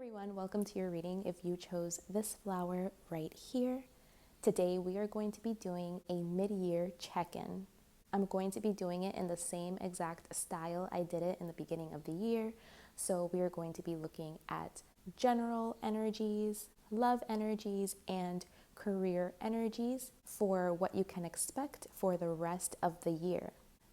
everyone, welcome to your reading if you chose this flower right here. Today we are going to be doing a mid-year check-in. I'm going to be doing it in the same exact style I did it in the beginning of the year. So we are going to be looking at general energies, love energies, and career energies for what you can expect for the rest of the year.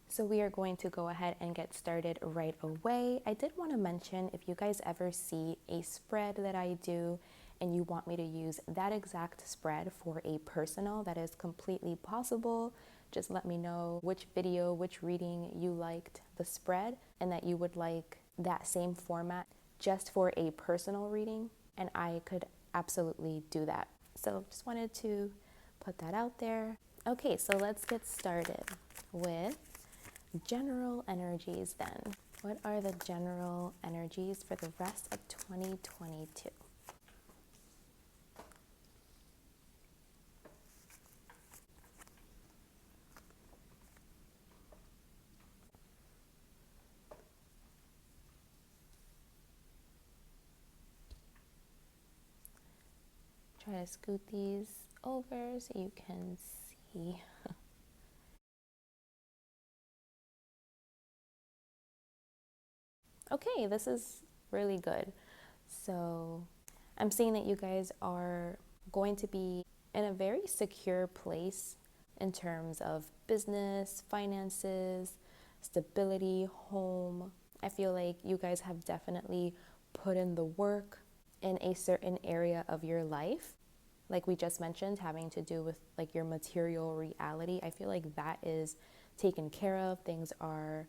So we are going to go ahead and get started right away. I did want to mention, if you guys ever see a spread that I do and you want me to use that exact spread for a personal, that is completely possible. Just let me know which video, which reading you liked the spread and that you would like that same format just for a personal reading, and I could absolutely do that. So just wanted to put that out there. Okay, so let's get started with general energies then. What are the general energies for the rest of 2022? Try to scoot these over so you can see. Okay, this is really good. So I'm seeing that you guys are going to be in a very secure place in terms of business, finances, stability, home. I feel like you guys have definitely put in the work in a certain area of your life. Like we just mentioned, having to do with like your material reality. I feel like that is taken care of. Things are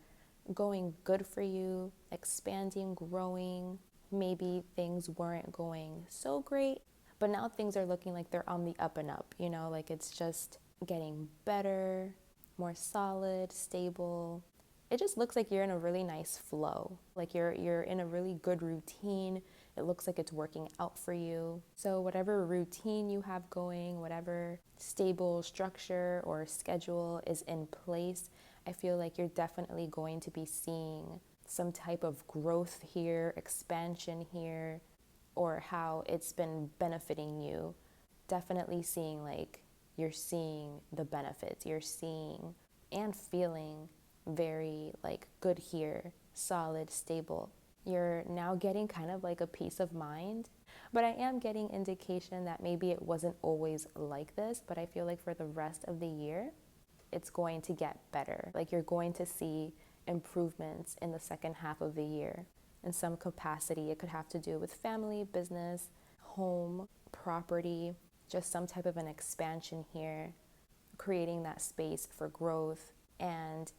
going good for you, expanding, growing. Maybe things weren't going so great, but now things are looking like they're on the up and up, like it's just getting better, more solid, stable. It just looks like you're in a really nice flow, like you're in a really good routine. It looks like it's working out for you. So whatever routine you have going, whatever stable structure or schedule is in place, I feel like you're definitely going to be seeing some type of growth here, expansion here, or how it's been benefiting you. Definitely seeing like you're seeing the benefits. You're seeing and feeling very like good here, solid, stable. You're now getting kind of like a peace of mind. But I am getting indication that maybe it wasn't always like this, but I feel like for the rest of the year, it's going to get better. Like you're going to see improvements in the second half of the year in some capacity. It could have to do with family, business, home, property, just some type of an expansion here, creating that space for growth. And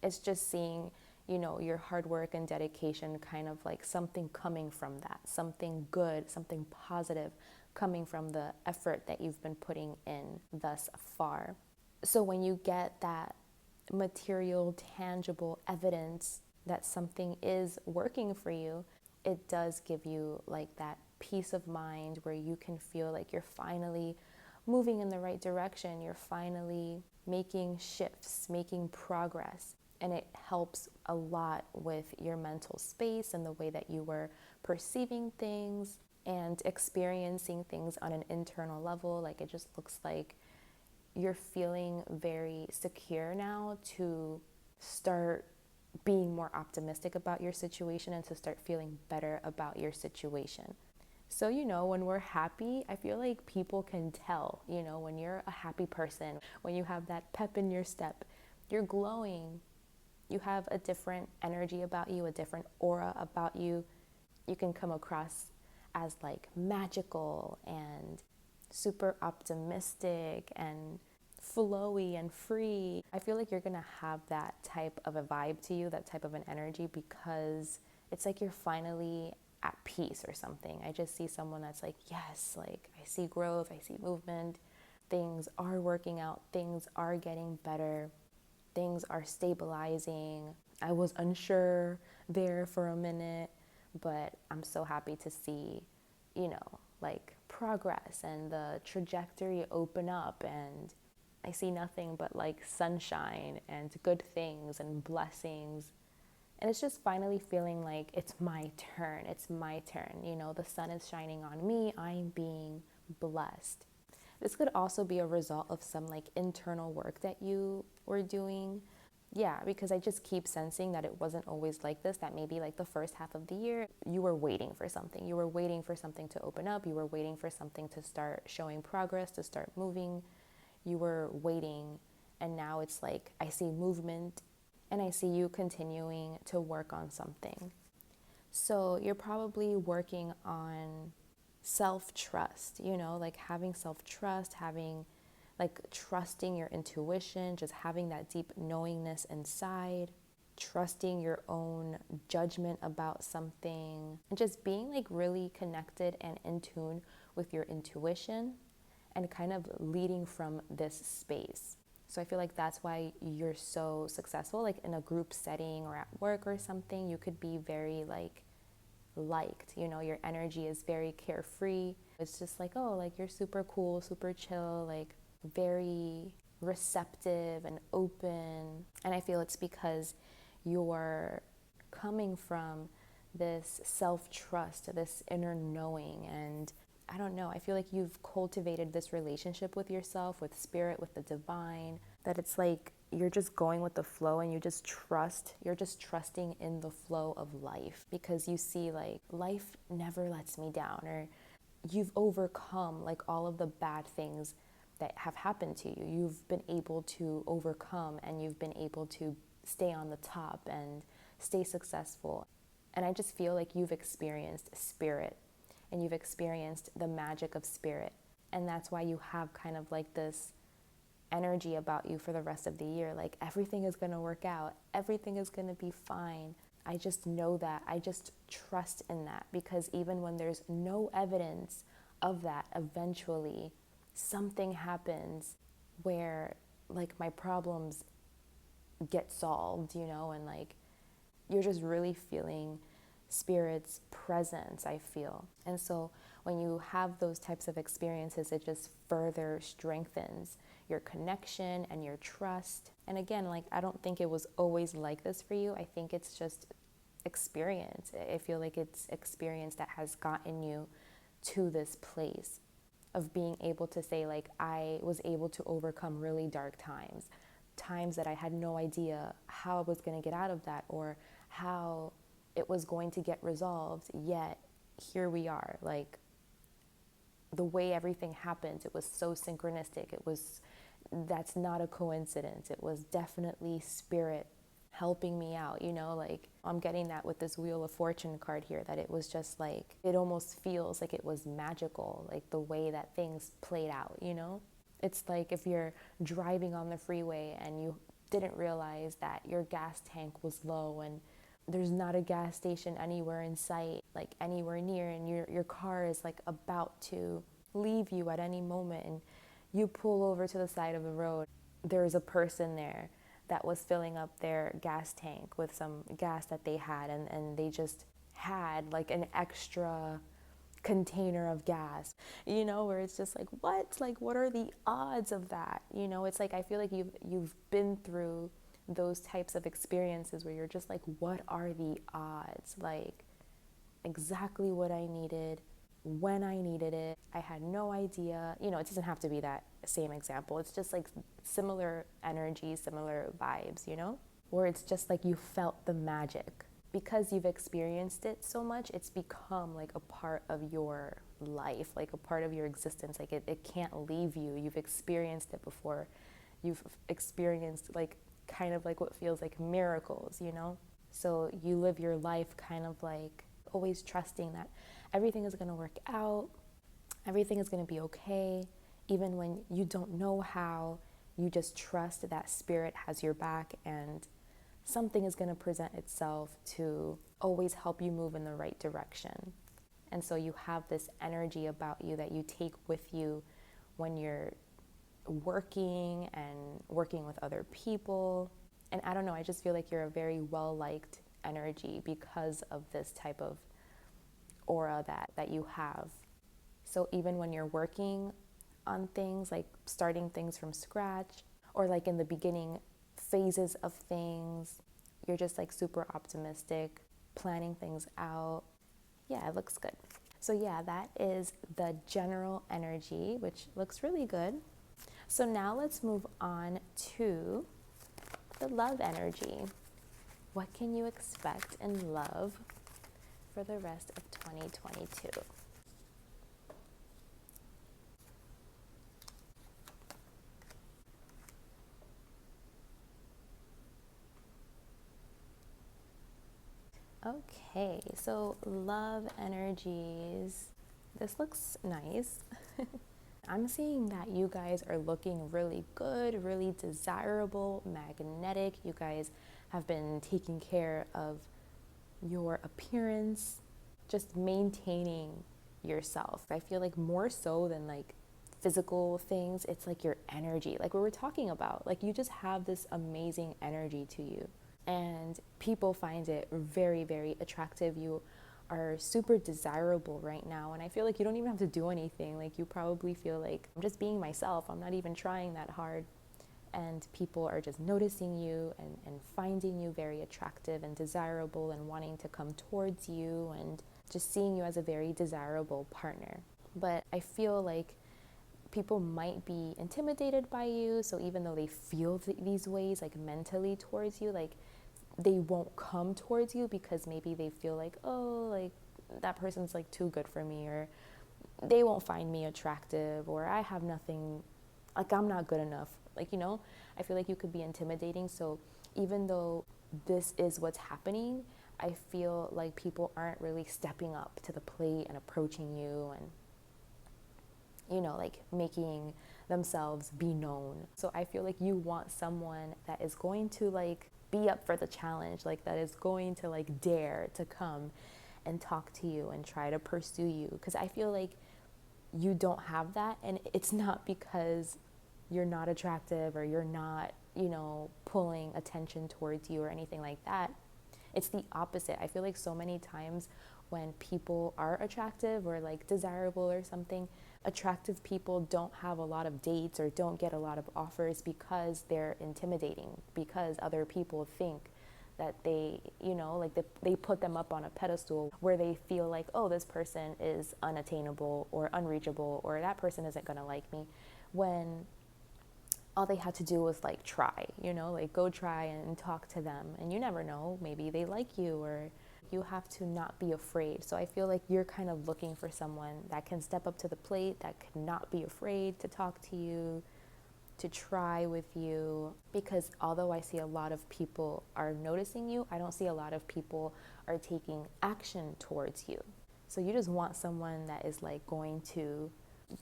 it's just seeing, your hard work and dedication, kind of like something coming from that, something good, something positive coming from the effort that you've been putting in thus far. So when you get that material, tangible evidence that something is working for you, it does give you like that peace of mind where you can feel like you're finally moving in the right direction. You're finally making shifts, making progress. And it helps a lot with your mental space and the way that you were perceiving things and experiencing things on an internal level. Like it just looks like you're feeling very secure now to start being more optimistic about your situation and to start feeling better about your situation. So, when we're happy, I feel like people can tell, when you're a happy person, when you have that pep in your step, you're glowing, you have a different energy about you, a different aura about you. You can come across as like magical and super optimistic and flowy and free. I feel like you're gonna have that type of a vibe to you, that type of an energy, because it's like you're finally at peace or something. I just see someone that's like, yes, like I see growth, I see movement, things are working out, things are getting better, things are stabilizing. I was unsure there for a minute, but I'm so happy to see, like progress and the trajectory open up, and I see nothing but like sunshine and good things and blessings And it's just finally feeling like it's my turn. It's my turn. You know, the sun is shining on me. I'm being blessed. This could also be a result of some like internal work that you were doing. Yeah, because I just keep sensing that it wasn't always like this, that maybe like the first half of the year, you were waiting for something. You were waiting for something to open up. You were waiting for something to start showing progress, to start moving. You were waiting. And now it's like I see movement and I see you continuing to work on something. So you're probably working on self-trust, you know, like having self-trust, having like trusting your intuition, just having that deep knowingness inside, trusting your own judgment about something, and just being like really connected and in tune with your intuition and kind of leading from this space. So I feel like that's why you're so successful, like in a group setting or at work or something. You could be very like liked, you know, your energy is very carefree. It's just like, oh, like you're super cool, super chill, like very receptive and open. And I feel it's because you're coming from this self-trust, this inner knowing. And I don't know, I feel like you've cultivated this relationship with yourself, with spirit, with the divine, that it's like you're just going with the flow and you just trust, you're just trusting in the flow of life, because you see like life never lets me down, or you've overcome like all of the bad things that have happened to you. You've been able to overcome and you've been able to stay on the top and stay successful. And I just feel like you've experienced spirit and you've experienced the magic of spirit. And that's why you have kind of like this energy about you for the rest of the year. Like everything is going to work out. Everything is going to be fine. I just know that. I just trust in that, because even when there's no evidence of that, eventually something happens where like my problems get solved, you know, and like you're just really feeling spirit's presence, I feel. And so when you have those types of experiences, it just further strengthens your connection and your trust. And again, like I don't think it was always like this for you. I think it's just experience. I feel like it's experience that has gotten you to this place of being able to say like I was able to overcome really dark times that I had no idea how I was going to get out of that or how it was going to get resolved, yet here we are. Like the way everything happens, it was so synchronistic. That's not a coincidence. It was definitely spirit helping me out, you know, like I'm getting that with this Wheel of Fortune card here, that it was just like, it almost feels like it was magical, like the way that things played out, you know? It's like if you're driving on the freeway and you didn't realize that your gas tank was low and there's not a gas station anywhere in sight, like anywhere near, and your car is like about to leave you at any moment, and you pull over to the side of the road. There's a person there that was filling up their gas tank with some gas that they had, and they just had like an extra container of gas, you know, where it's just like what are the odds of that, you know? It's like I feel like you've been through those types of experiences where you're just like, what are the odds? Like exactly what I needed when I needed it. I had no idea, you know. It doesn't have to be that same example. It's just like similar energy, similar vibes, you know, where it's just like you felt the magic. Because you've experienced it so much, it's become like a part of your life, like a part of your existence. Like it can't leave you. You've experienced it before. You've experienced like kind of like what feels like miracles, you know? So you live your life kind of like always trusting that everything is going to work out, everything is going to be okay, even when you don't know how. You just trust that spirit has your back and something is going to present itself to always help you move in the right direction. And so you have this energy about you that you take with you when you're working and working with other people. And I don't know, I just feel like you're a very well-liked energy because of this type of aura that you have. So even when you're working on things, like starting things from scratch, or like in the beginning phases of things, you're just like super optimistic, planning things out. Yeah, it looks good. So yeah, that is the general energy, which looks really good. So now let's move on to the love energy. What can you expect in love for the rest of 2022? Okay, so love energies. This looks nice. I'm seeing that you guys are looking really good, really desirable, magnetic. You guys have been taking care of your appearance, just maintaining yourself. I feel like more so than like physical things, it's like your energy, like we were talking about. Like you just have this amazing energy to you, and people find it very, very attractive. You are super desirable right now, and I feel like you don't even have to do anything. Like you probably feel like, I'm just being myself, I'm not even trying that hard, and people are just noticing you and finding you very attractive and desirable and wanting to come towards you and just seeing you as a very desirable partner. But I feel like people might be intimidated by you, so even though they feel these ways like mentally towards you, like they won't come towards you because maybe they feel like, oh, like that person's like too good for me, or they won't find me attractive, or I have nothing, like I'm not good enough. Like, you know, I feel like you could be intimidating. So even though this is what's happening, I feel like people aren't really stepping up to the plate and approaching you and, you know, like making themselves be known. So I feel like you want someone that is going to like be up for the challenge, like that is going to like dare to come and talk to you and try to pursue you. Because I feel like you don't have that, and it's not because you're not attractive or you're not, you know, pulling attention towards you or anything like that. It's the opposite. I feel like so many times when people are attractive or like desirable or something, attractive people don't have a lot of dates or don't get a lot of offers because they're intimidating, because other people think that they, you know, like they put them up on a pedestal where they feel like, oh, this person is unattainable or unreachable, or that person isn't going to like me, when all they had to do was like try, you know, like go try and talk to them. And you never know, maybe they like you, or you have to not be afraid. So I feel like you're kind of looking for someone that can step up to the plate, that could not be afraid to talk to you, to try with you. Because although I see a lot of people are noticing you, I don't see a lot of people are taking action towards you. So you just want someone that is like going to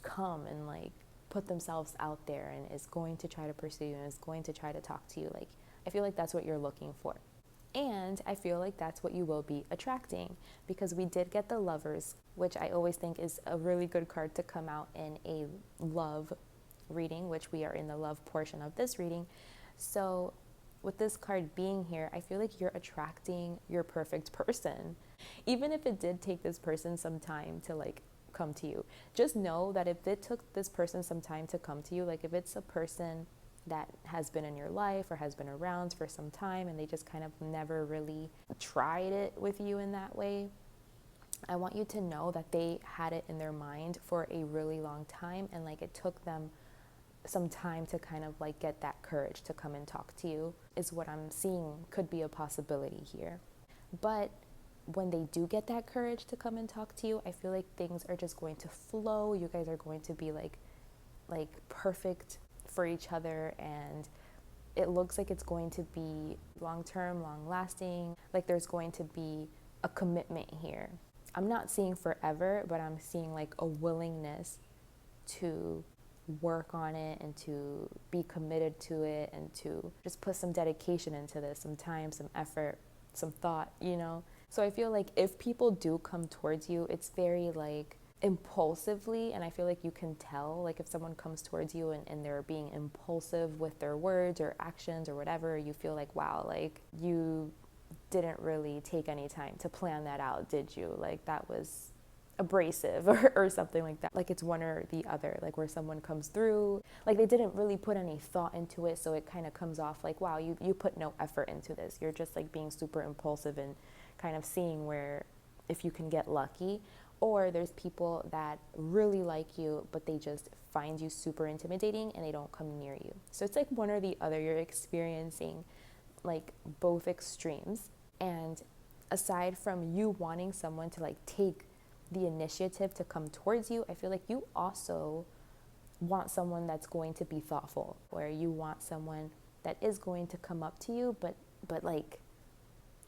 come and like put themselves out there and is going to try to pursue you and is going to try to talk to you. Like, I feel like that's what you're looking for. And I feel like that's what you will be attracting, because we did get the Lovers, which I always think is a really good card to come out in a love reading, which we are in the love portion of this reading. So with this card being here, I feel like you're attracting your perfect person. Even if it did take this person some time to like come to you, just know that if it took this person some time to come to you, like if it's a person that has been in your life or has been around for some time and they just kind of never really tried it with you in that way, I want you to know that they had it in their mind for a really long time, and like it took them some time to kind of like get that courage to come and talk to you, is what I'm seeing could be a possibility here. But when they do get that courage to come and talk to you, I feel like things are just going to flow. You guys are going to be like perfect for each other, and it looks like it's going to be long-term, long-lasting. Like there's going to be a commitment here. I'm not seeing forever, but I'm seeing like a willingness to work on it and to be committed to it and to just put some dedication into this, some time, some effort, some thought, you know? So I feel like if people do come towards you, it's very like impulsively, and I feel like you can tell, like if someone comes towards you and they're being impulsive with their words or actions or whatever, you feel like, wow, like you didn't really take any time to plan that out, did you? Like that was abrasive or something like that. Like it's one or the other, like where someone comes through, like they didn't really put any thought into it, so it kind of comes off like, wow, you put no effort into this. You're just like being super impulsive and kind of seeing where if you can get lucky. Or there's people that really like you, but they just find you super intimidating and they don't come near you. So it's like one or the other. You're experiencing like both extremes. And aside from you wanting someone to like take the initiative to come towards you, I feel like you also want someone that's going to be thoughtful, where you want someone that is going to come up to you, but like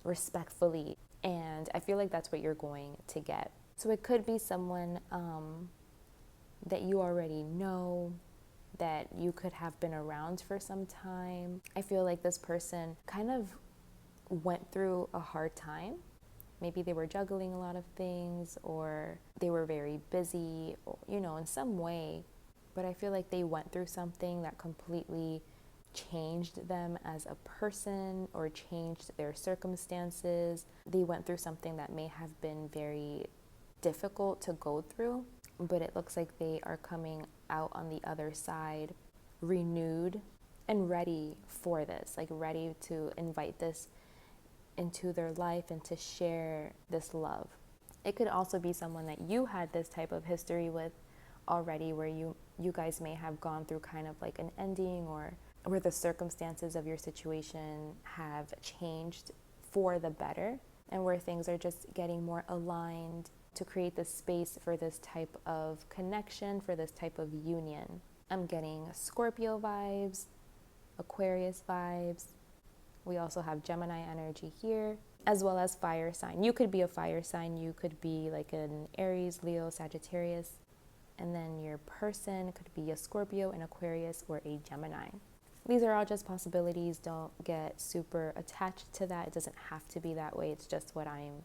respectfully. And I feel like that's what you're going to get. So it could be someone that you already know, that you could have been around for some time. I feel like this person kind of went through a hard time. Maybe they were juggling a lot of things, or they were very busy, or, you know, in some way. But I feel like they went through something that completely changed them as a person or changed their circumstances. They went through something that may have been very difficult to go through, but it looks like they are coming out on the other side renewed and ready for this, like ready to invite this into their life and to share this love. It could also be someone that you had this type of history with already, where you guys may have gone through kind of like an ending, or where the circumstances of your situation have changed for the better, and where things are just getting more aligned to create this space for this type of connection, for this type of union. I'm getting Scorpio vibes, Aquarius vibes. We also have Gemini energy here, as well as fire sign. You could be a fire sign. You could be like an Aries, Leo, Sagittarius. And then your person could be a Scorpio, an Aquarius, or a Gemini. These are all just possibilities. Don't get super attached to that. It doesn't have to be that way. It's just what I'm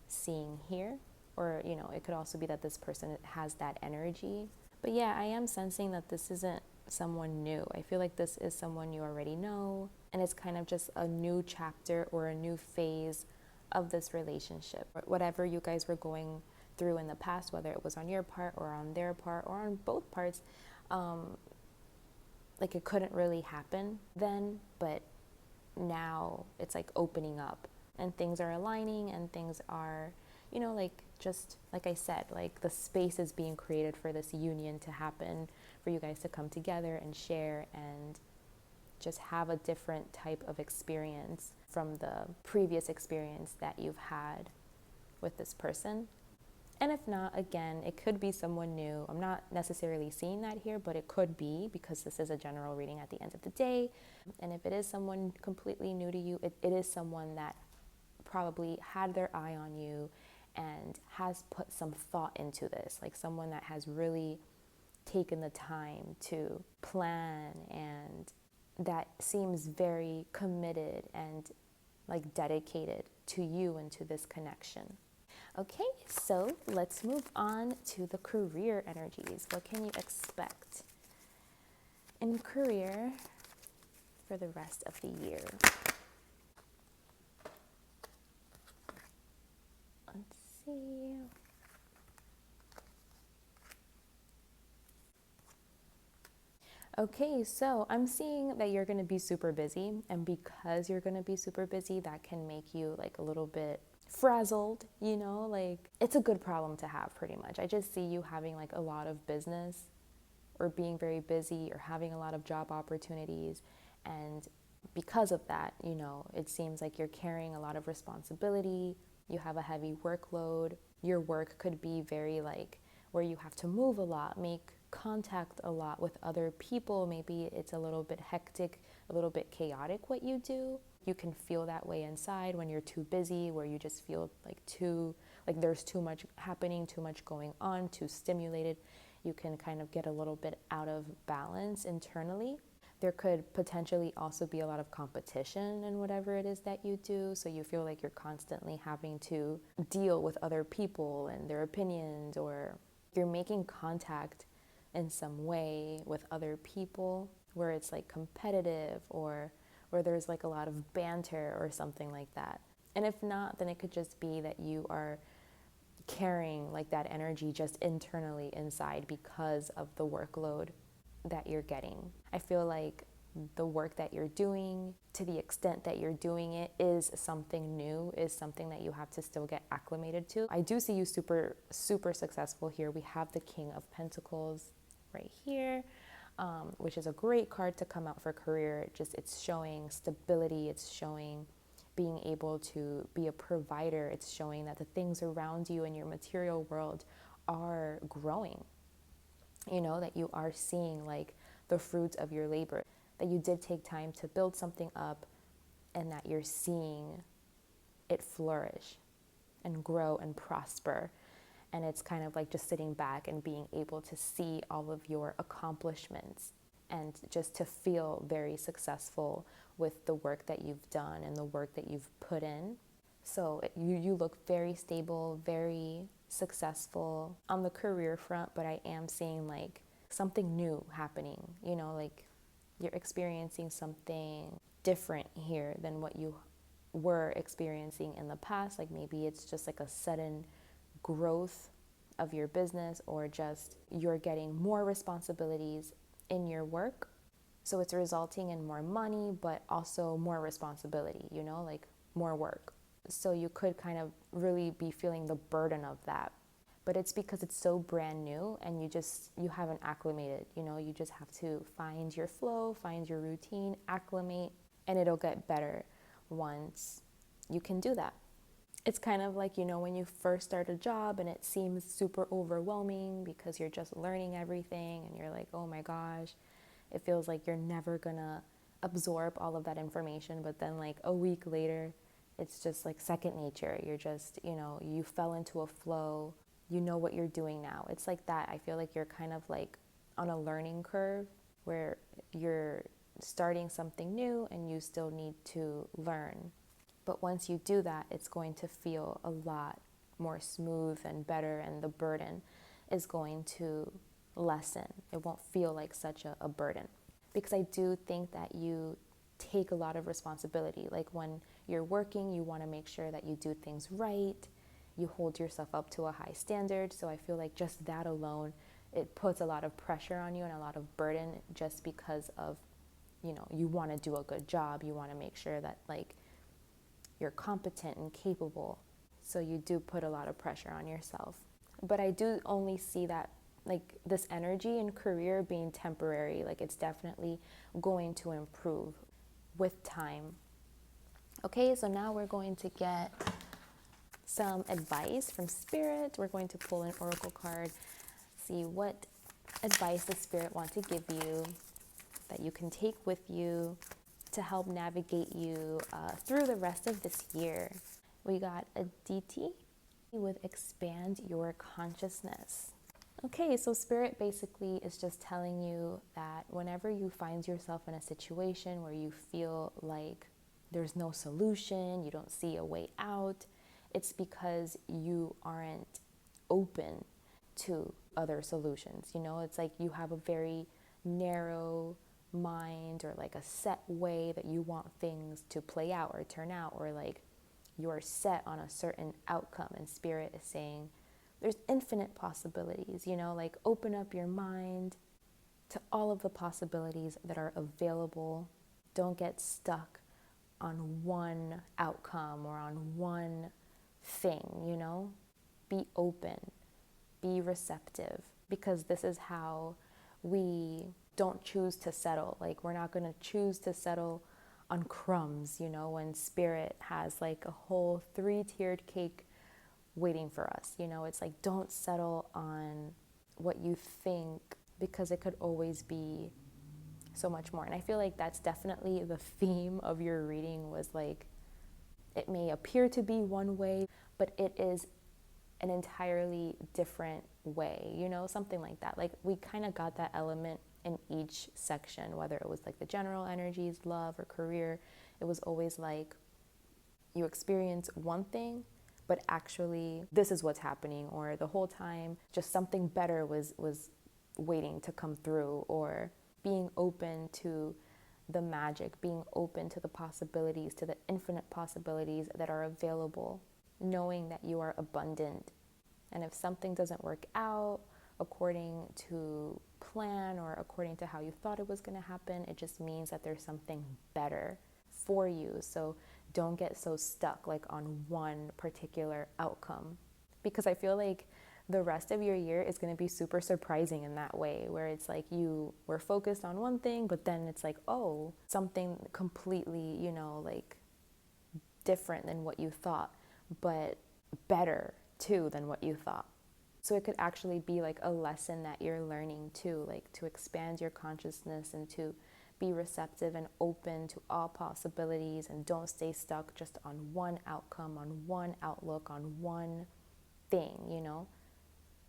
seeing here. Or, you know, it could also be that this person has that energy. But yeah, I am sensing that this isn't someone new. I feel like this is someone you already know, and it's kind of just a new chapter or a new phase of this relationship. Whatever you guys were going through in the past, whether it was on your part or on their part or on both parts, like it couldn't really happen then, but now it's like opening up and things are aligning and things are, you know, like just like I said, like the space is being created for this union to happen, for you guys to come together and share and just have a different type of experience from the previous experience that you've had with this person. And if not, again, it could be someone new. I'm not necessarily seeing that here, but it could be, because this is a general reading at the end of the day. And if it is someone completely new to you, it is someone that probably had their eye on you and has put some thought into this, like someone that has really taken the time to plan and that seems very committed and like dedicated to you and to this connection. Okay, so let's move on to the career energies. What can you expect in career for the rest of the year? Let's see. Okay, so I'm seeing that you're going to be super busy, and because you're going to be super busy, that can make you like a little bit frazzled, you know, like it's a good problem to have pretty much. I just see you having like a lot of business or being very busy or having a lot of job opportunities, and because of that, you know, it seems like you're carrying a lot of responsibility. You have a heavy workload. Your work could be very like where you have to move a lot, make contact a lot with other people. Maybe it's a little bit hectic, a little bit chaotic what you do. You can feel that way inside when you're too busy, where you just feel like there's too much happening, too much going on, too stimulated. You can kind of get a little bit out of balance internally. There could potentially also be a lot of competition in whatever it is that you do. So you feel like you're constantly having to deal with other people and their opinions, or you're making contact in some way with other people where it's like competitive, or where there's like a lot of banter or something like that. And if not, then it could just be that you are carrying like that energy just internally inside because of the workload that you're getting. I feel like the work that you're doing, to the extent that you're doing it, is something new, is something that you have to still get acclimated to. I do see you super successful here. We have the King of Pentacles right here, which is a great card to come out for career. It's showing stability, it's showing being able to be a provider, it's showing that the things around you in your material world are growing, that you are seeing like the fruits of your labor, that you did take time to build something up, and that you're seeing it flourish and grow and prosper. And it's kind of like just sitting back and being able to see all of your accomplishments and just to feel very successful with the work that you've done and the work that you've put in. So you look very stable, very successful on the career front, but I am seeing like something new happening, like you're experiencing something different here than what you were experiencing in the past. Like maybe it's just like a sudden growth of your business, or just you're getting more responsibilities in your work. So it's resulting in more money, but also more responsibility, like more work. So you could kind of really be feeling the burden of that. But it's because it's so brand new and you haven't acclimated, you just have to find your flow, find your routine, acclimate, and it'll get better once you can do that. It's kind of like, when you first start a job and it seems super overwhelming because you're just learning everything and you're like, oh my gosh, it feels like you're never gonna absorb all of that information. But then like a week later, it's just like second nature. You're just, you fell into a flow. You know what you're doing now. It's like that. I feel like you're kind of like on a learning curve where you're starting something new and you still need to learn. But once you do that, it's going to feel a lot more smooth and better, and the burden is going to lessen. It won't feel like such a burden. Because I do think that you take a lot of responsibility. Like when you're working, you want to make sure that you do things right. You hold yourself up to a high standard. So I feel like just that alone, it puts a lot of pressure on you and a lot of burden, just because of, you want to do a good job. You want to make sure that like you're competent and capable. So you do put a lot of pressure on yourself. But I do only see that like this energy and career being temporary. Like it's definitely going to improve with time. Okay, so now we're going to get some advice from Spirit. We're going to pull an oracle card, see what advice the Spirit wants to give you that you can take with you to help navigate you through the rest of this year. We got a DT with expand your consciousness. Okay, so Spirit basically is just telling you that whenever you find yourself in a situation where you feel like there's no solution, you don't see a way out, it's because you aren't open to other solutions. It's like you have a very narrow mind, or like a set way that you want things to play out or turn out, or like you're set on a certain outcome. And Spirit is saying there's infinite possibilities, like open up your mind to all of the possibilities that are available. Don't get stuck on one outcome or on one thing, Be open, be receptive, because this is how we don't choose to settle. Like we're not going to choose to settle on crumbs, when Spirit has like a whole 3-tiered cake waiting for us. It's like, don't settle on what you think, because it could always be so much more. And I feel like that's definitely the theme of your reading, was like, it may appear to be one way, but it is an entirely different way, something like that. Like we kind of got that element in each section, whether it was like the general energies, love, or career. It was always like you experience one thing, but actually this is what's happening, or the whole time just something better was waiting to come through, or being open to the magic, being open to the possibilities, to the infinite possibilities that are available, knowing that you are abundant And if something doesn't work out according to plan or according to how you thought it was going to happen, it just means that there's something better for you. So don't get so stuck like on one particular outcome, because I feel like the rest of your year is going to be super surprising in that way, where it's like you were focused on one thing, but then it's like, oh, something completely, like different than what you thought, but better too than what you thought. So it could actually be like a lesson that you're learning too, like to expand your consciousness and to be receptive and open to all possibilities, and don't stay stuck just on one outcome, on one outlook, on one thing,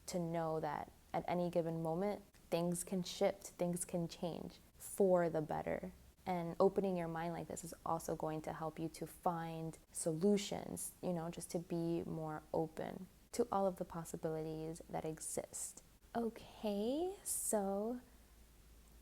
to know that at any given moment, things can shift, things can change for the better. And opening your mind like this is also going to help you to find solutions, just to be more open to all of the possibilities that exist. Okay, so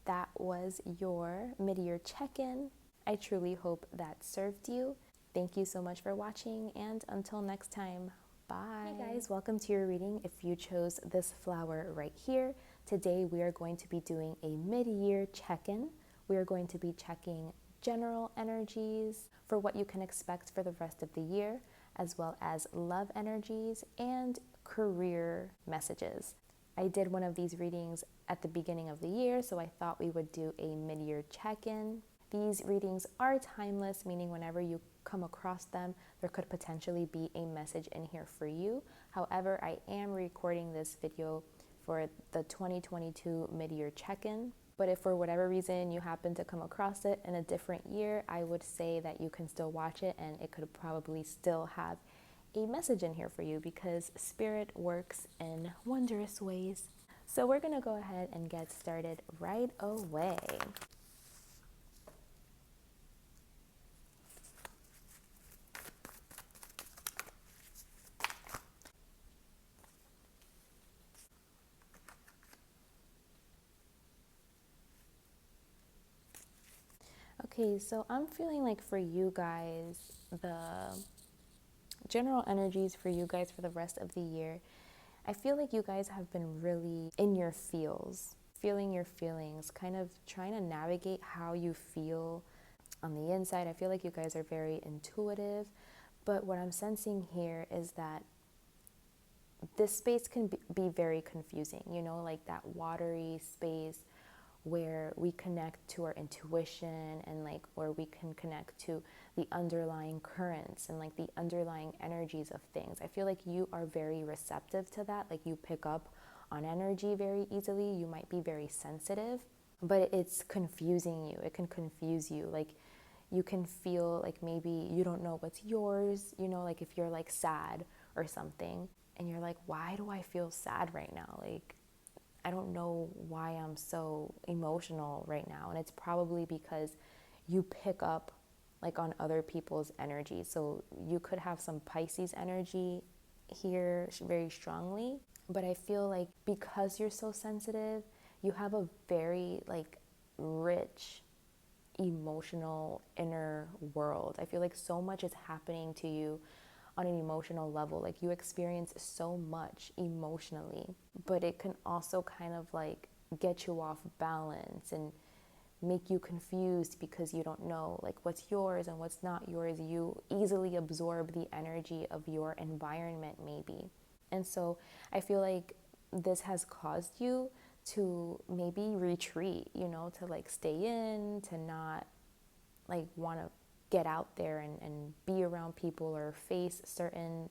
that was your mid-year check-in. I truly hope that served you. Thank you so much for watching, and until next time, bye. Hey guys, welcome to your reading. If you chose this flower right here, today we are going to be doing a mid-year check-in. We are going to be checking general energies for what you can expect for the rest of the year, as well as love energies and career messages. I did one of these readings at the beginning of the year, so I thought we would do a mid-year check-in. These readings are timeless, meaning whenever you come across them, there could potentially be a message in here for you. However, I am recording this video for the 2022 mid-year check-in. But if for whatever reason you happen to come across it in a different year, I would say that you can still watch it, and it could probably still have a message in here for you, because spirit works in wondrous ways. So we're gonna go ahead and get started right away. Okay, so I'm feeling like for you guys, the general energies for you guys for the rest of the year, I feel like you guys have been really in your feels, feeling your feelings, kind of trying to navigate how you feel on the inside. I feel like you guys are very intuitive, but what I'm sensing here is that this space can be very confusing, like that watery space where we connect to our intuition, and like where we can connect to the underlying currents and like the underlying energies of things. I feel like you are very receptive to that. Like you pick up on energy very easily. You might be very sensitive, but it's confusing you. It can confuse you. Like you can feel like maybe you don't know what's yours, like if you're like sad or something and you're like, why do I feel sad right now? Like, I don't know why I'm so emotional right now. And it's probably because you pick up like on other people's energy. So you could have some Pisces energy here very strongly. But I feel like because you're so sensitive, you have a very like rich emotional inner world. I feel like so much is happening to you on an emotional level. Like you experience so much emotionally, but it can also kind of like get you off balance and make you confused because you don't know like what's yours and what's not yours. You easily absorb the energy of your environment maybe. And so I feel like this has caused you to maybe retreat, to like stay in, to not like want to get out there and be around people or face certain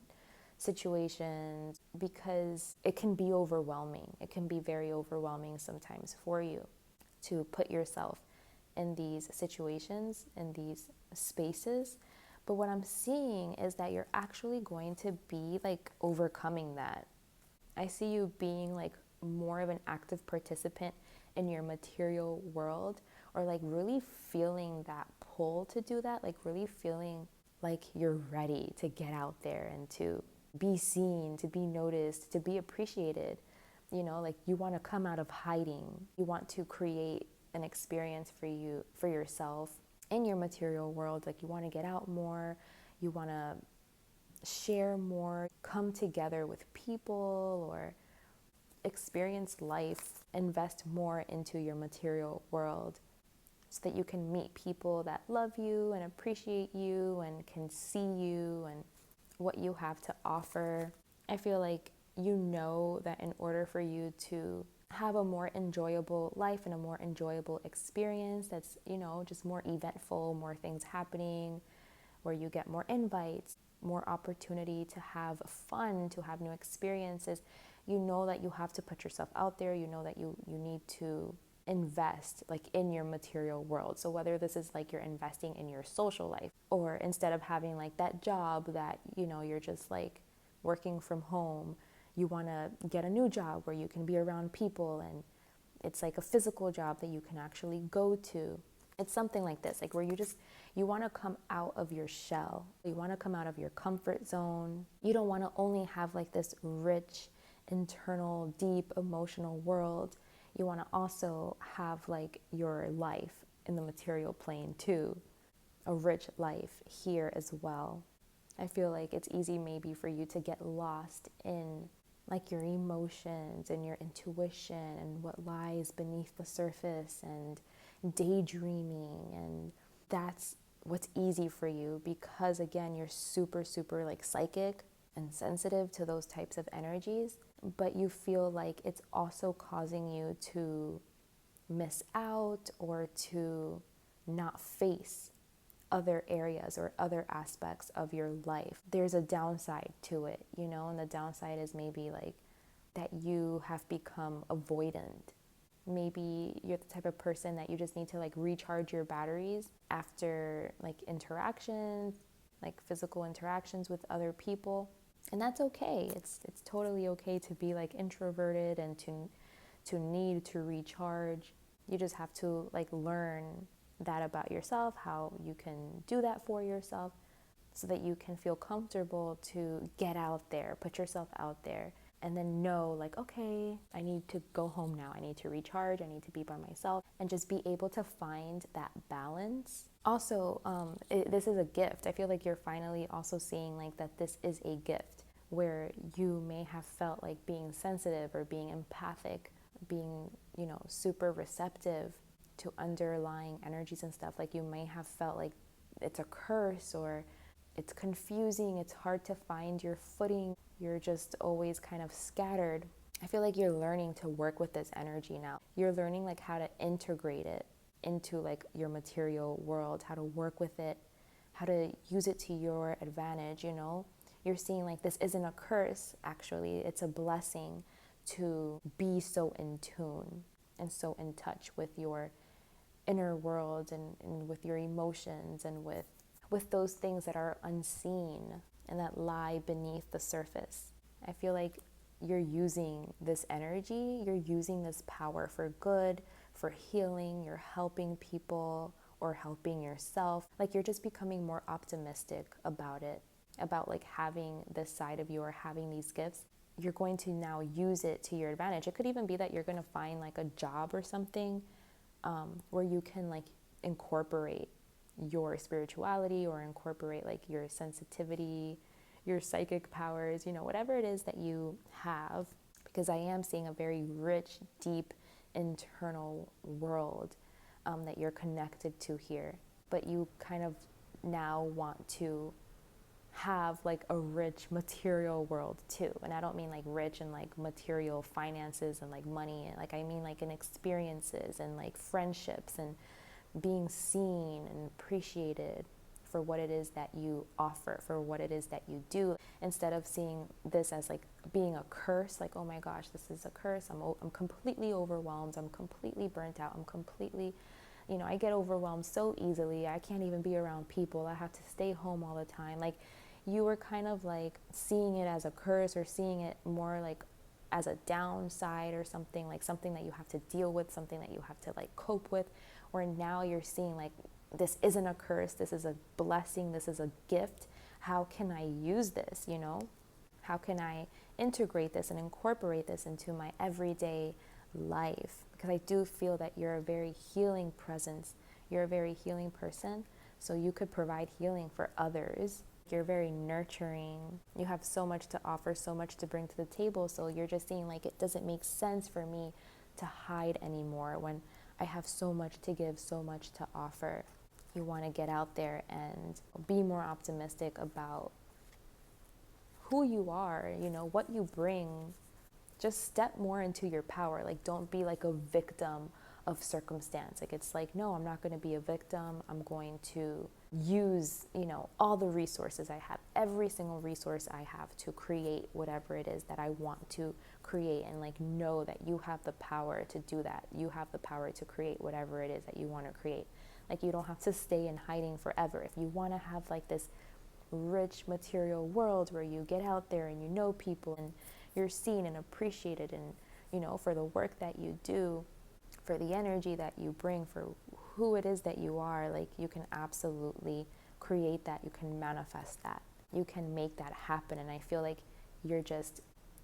situations, because it can be overwhelming. It can be very overwhelming sometimes for you to put yourself in these situations, in these spaces. But what I'm seeing is that you're actually going to be like overcoming that. I see you being like more of an active participant in your material world, or like really feeling that pull to do that, like really feeling like you're ready to get out there and to be seen, to be noticed, to be appreciated. Like you want to come out of hiding. You want to create an experience for yourself in your material world. Like you want to get out more. You want to share more, come together with people, or experience life, invest more into your material world so that you can meet people that love you and appreciate you and can see you and what you have to offer. I feel like you know that in order for you to have a more enjoyable life and a more enjoyable experience that's, just more eventful, more things happening, where you get more invites, more opportunity to have fun, to have new experiences, you know that you have to put yourself out there. You know that you need to invest like in your material world. So whether this is like you're investing in your social life, or instead of having like that job that, you're just like working from home, you want to get a new job where you can be around people and it's like a physical job that you can actually go to. It's something like this, like where you want to come out of your shell. You want to come out of your comfort zone. You don't want to only have like this rich, internal, deep, emotional world. You want to also have like your life in the material plane too, a rich life here as well. I feel like it's easy maybe for you to get lost in like your emotions and your intuition and what lies beneath the surface and daydreaming, and that's what's easy for you because again you're super like psychic and sensitive to those types of energies, but you feel like it's also causing you to miss out or to not face other areas or other aspects of your life. There's a downside to it, and the downside is maybe like that you have become avoidant. Maybe you're the type of person that you just need to like recharge your batteries after like interactions, like physical interactions with other people. And that's okay. It's totally okay to be like introverted and to need to recharge. You just have to like learn that about yourself, how you can do that for yourself so that you can feel comfortable to get out there, put yourself out there, and then know like, okay, I need to go home now. I need to recharge. I need to be by myself and just be able to find that balance. Also, this is a gift. I feel like you're finally also seeing like that this is a gift where you may have felt like being sensitive or being empathic, being, super receptive to underlying energies and stuff. Like you may have felt like it's a curse or it's confusing, it's hard to find your footing, you're just always kind of scattered. I feel like you're learning to work with this energy now. You're learning like how to integrate it into like your material world, how to work with it, how to use it to your advantage, You're seeing like this isn't a curse, actually, it's a blessing to be so in tune and so in touch with your inner world and with your emotions and with those things that are unseen and that lie beneath the surface. I feel like you're using this energy, you're using this power for good, for healing, you're helping people or helping yourself. Like you're just becoming more optimistic about it, about like having this side of you or having these gifts. You're going to now use it to your advantage. It could even be that you're going to find like a job or something where you can like incorporate your spirituality or incorporate like your sensitivity, your psychic powers, whatever it is that you have, because I am seeing a very rich, deep, internal world that you're connected to here, but you kind of now want to have like a rich material world too. And I don't mean like rich in like material finances and like money, and like I mean like in experiences and like friendships and being seen and appreciated for what it is that you offer, for what it is that you do, instead of seeing this as like being a curse, like, oh my gosh, this is a curse, I'm completely overwhelmed, I'm completely burnt out, I'm completely, I get overwhelmed so easily, I can't even be around people, I have to stay home all the time. Like you were kind of like seeing it as a curse or seeing it more like as a downside or something, like something that you have to deal with, something that you have to like cope with, or now you're seeing like this isn't a curse, this is a blessing, this is a gift. How can I use this, How can I integrate this and incorporate this into my everyday life? Because I do feel that you're a very healing presence, you're a very healing person, so you could provide healing for others You're very nurturing. You have so much to offer, so much to bring to the table. So you're just seeing like it doesn't make sense for me to hide anymore when I have so much to give, so much to offer. You want to get out there and be more optimistic about who you are, you know, what you bring. Just step more into your power. Like, don't be like a victim of circumstance. Like, it's like, no, I'm not going to be a victim. I'm going to use, you know, all the resources I have, every single resource I have to create whatever it is that I want to create, and like know that you have the power to do that. You have the power to create whatever it is that you want to create. Like, you don't have to stay in hiding forever. If you want to have like this rich material world where you get out there and you know people and you're seen and appreciated, and you know, for the work that you do, for the energy that you bring, for who it is that you are, like, you can absolutely create that. You can manifest that. You can make that happen. And I feel like you're just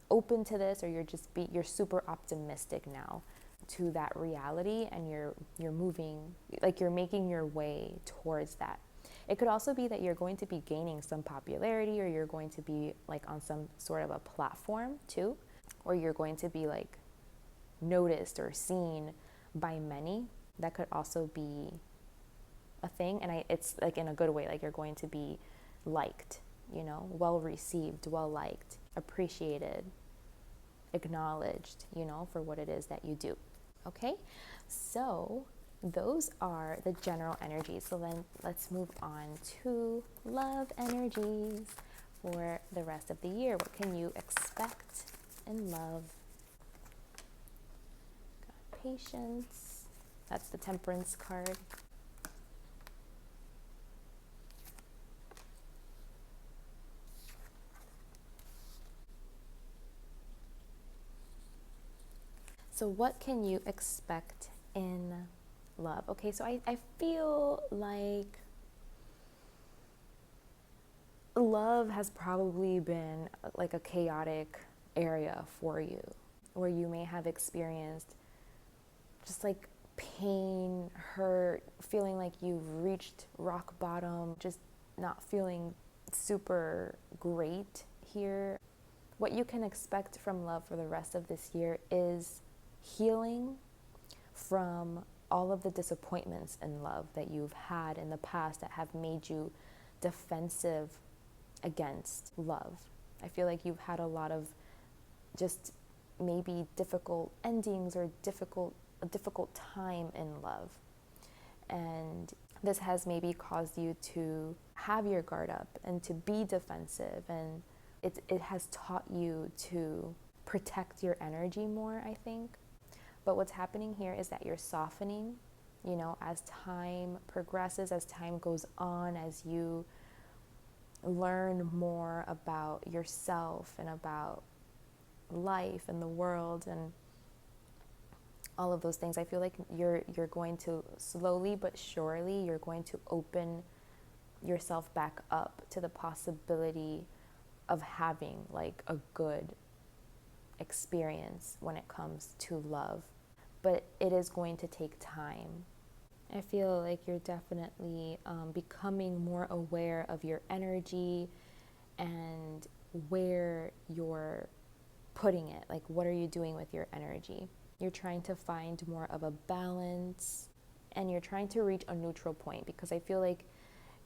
open to this, or you're super optimistic now to that reality, and you're moving, like you're making your way towards that. It could also be that you're going to be gaining some popularity, or you're going to be like on some sort of a platform too, or you're going to be like noticed or seen by many. That could also be a thing. And it's like in a good way, like you're going to be liked, you know, well received, well liked, appreciated, acknowledged, you know, for what it is that you do. Okay, so those are the general energies. So then let's move on to love energies for the rest of the year. What can you expect in love? Got patience. That's the Temperance card. So what can you expect in love? Okay, so I feel like love has probably been like a chaotic area for you, where you may have experienced just like pain, hurt, feeling like you've reached rock bottom, just not feeling super great here. What you can expect from love for the rest of this year is healing from all of the disappointments in love that you've had in the past that have made you defensive against love. I feel like you've had a lot of just maybe difficult endings, or a difficult time in love. And this has maybe caused you to have your guard up and to be defensive, and it has taught you to protect your energy more, I think. But what's happening here is that you're softening, you know, as time progresses, as time goes on, as you learn more about yourself and about life and the world and all of those things. I feel like you're going to slowly but surely, you're going to open yourself back up to the possibility of having like a good experience when it comes to love. But it is going to take time. I feel like you're definitely becoming more aware of your energy and where you're putting it. Like, what are you doing with your energy? You're trying to find more of a balance, and you're trying to reach a neutral point, because I feel like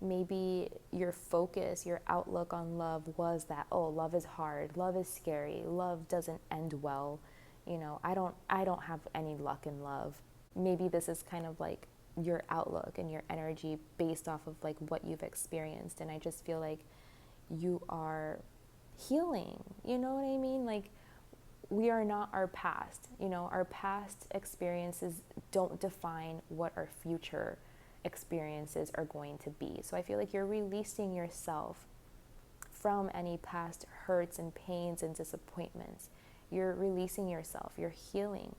maybe your focus, your outlook on love was that, oh, love is hard, love is scary, love doesn't end well. You know, I don't have any luck in love. Maybe this is kind of like your outlook and your energy based off of like what you've experienced. And I just feel like you are healing, you know what I mean? Like, we are not our past, you know, our past experiences don't define what our future experiences are going to be. So I feel like you're releasing yourself from any past hurts and pains and disappointments. You're releasing yourself, you're healing.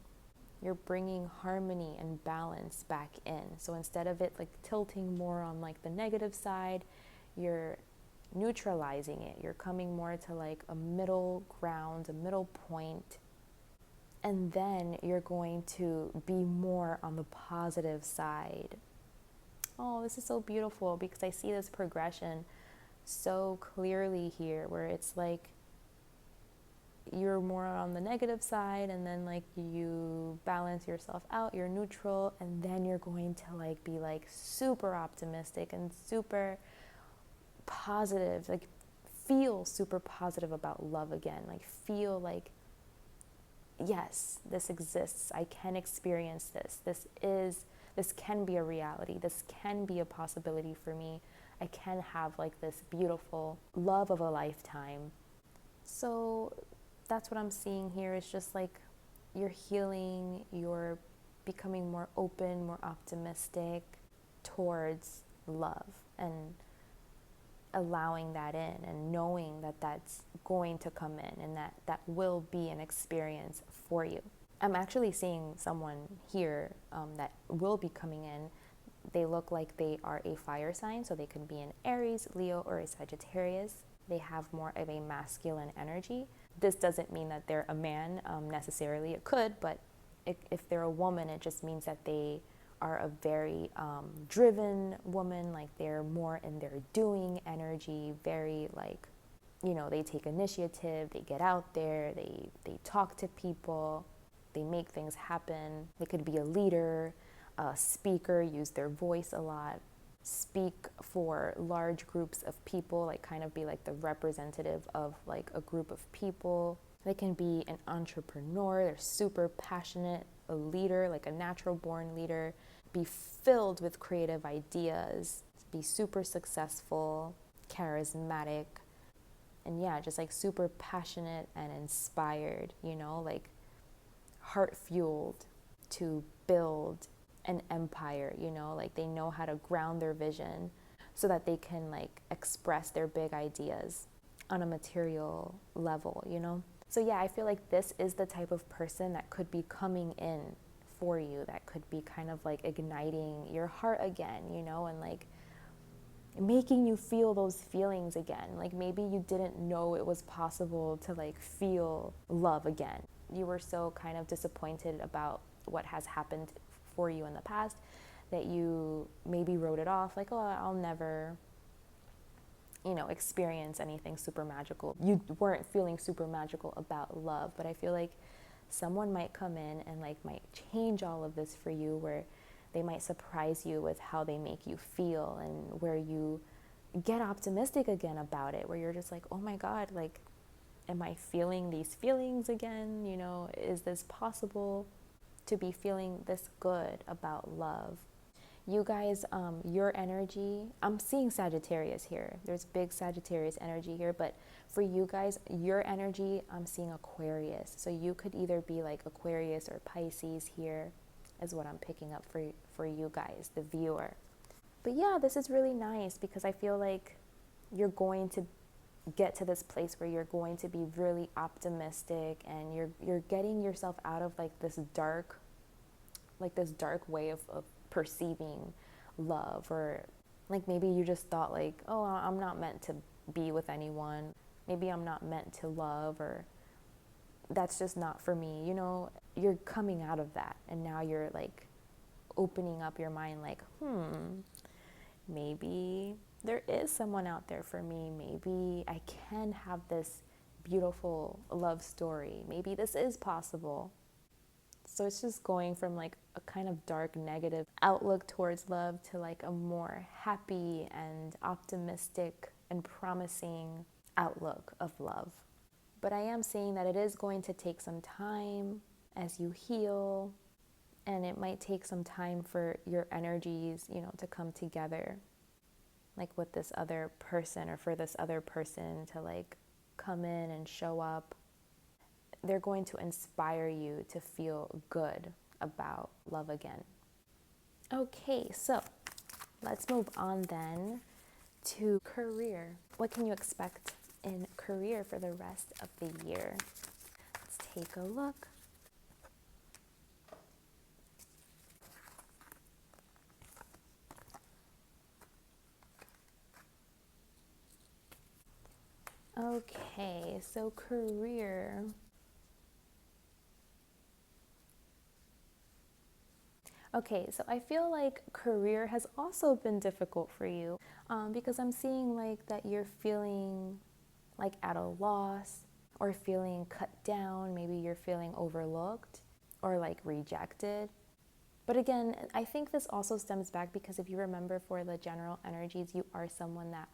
You're bringing harmony and balance back in. So instead of it like tilting more on like the negative side, you're neutralizing it. You're coming more to like a middle ground, a middle point. And then you're going to be more on the positive side. Oh, this is so beautiful, because I see this progression so clearly here, where it's like you're more on the negative side, and then like you balance yourself out, you're neutral, and then you're going to like be like super optimistic and super positive, like feel super positive about love again, like feel like, yes, this exists, I can experience this, this can be a reality, this can be a possibility for me, I can have like this beautiful love of a lifetime. So that's what I'm seeing here. It's just like you're healing, you're becoming more open, more optimistic towards love, and allowing that in, and knowing that that's going to come in, and that will be an experience for you. I'm actually seeing someone here that will be coming in. They look like they are a fire sign, so they could be an Aries, Leo, or a Sagittarius. They have more of a masculine energy. This doesn't mean that they're a man necessarily. It could, but if they're a woman, it just means that they are a very driven woman. Like they're more in their doing energy, very like, you know, they take initiative, they get out there, they talk to people, they make things happen. They could be a leader, a speaker, use their voice a lot, speak for large groups of people, like kind of be like the representative of like a group of people. They can be an entrepreneur, they're super passionate, a leader, like a natural born leader, be filled with creative ideas, be super successful, charismatic, and yeah, just like super passionate and inspired, you know, like heart fueled to build an empire, you know, like they know how to ground their vision so that they can like express their big ideas on a material level, you know. So yeah, I feel like this is the type of person that could be coming in for you, that could be kind of like igniting your heart again, you know, and like making you feel those feelings again. Like maybe you didn't know it was possible to like feel love again. You were so kind of disappointed about what has happened for you in the past that you maybe wrote it off, like, oh, I'll never, you know, experience anything super magical. You weren't feeling super magical about love, but I feel like someone might come in and like might change all of this for you, where they might surprise you with how they make you feel, and where you get optimistic again about it, where you're just like, oh my God, like, am I feeling these feelings again? You know, is this possible to be feeling this good about love? You guys, your energy, I'm seeing Sagittarius here. There's big Sagittarius energy here, but for you guys, your energy, I'm seeing Aquarius. So you could either be like Aquarius or Pisces here, is what I'm picking up for you guys, the viewer. But yeah, this is really nice because I feel like you're going to get to this place where you're going to be really optimistic, and you're getting yourself out of like this dark way of perceiving love, or like maybe you just thought like, oh, I'm not meant to be with anyone, maybe I'm not meant to love, or that's just not for me, you know. You're coming out of that, and now you're like opening up your mind, like, maybe there is someone out there for me, maybe I can have this beautiful love story, maybe this is possible. So it's just going from like a kind of dark, negative outlook towards love to like a more happy and optimistic and promising outlook of love. But I am saying that it is going to take some time as you heal, and it might take some time for your energies, you know, to come together, like with this other person, or for this other person to like come in and show up. They're going to inspire you to feel good about love again. Okay, so let's move on then to career. What can you expect in career for the rest of the year? Let's take a look. Okay, so career. Okay, so I feel like career has also been difficult for you because I'm seeing like that you're feeling like at a loss or feeling cut down. Maybe you're feeling overlooked or like rejected. But again, I think this also stems back because if you remember for the general energies, you are someone that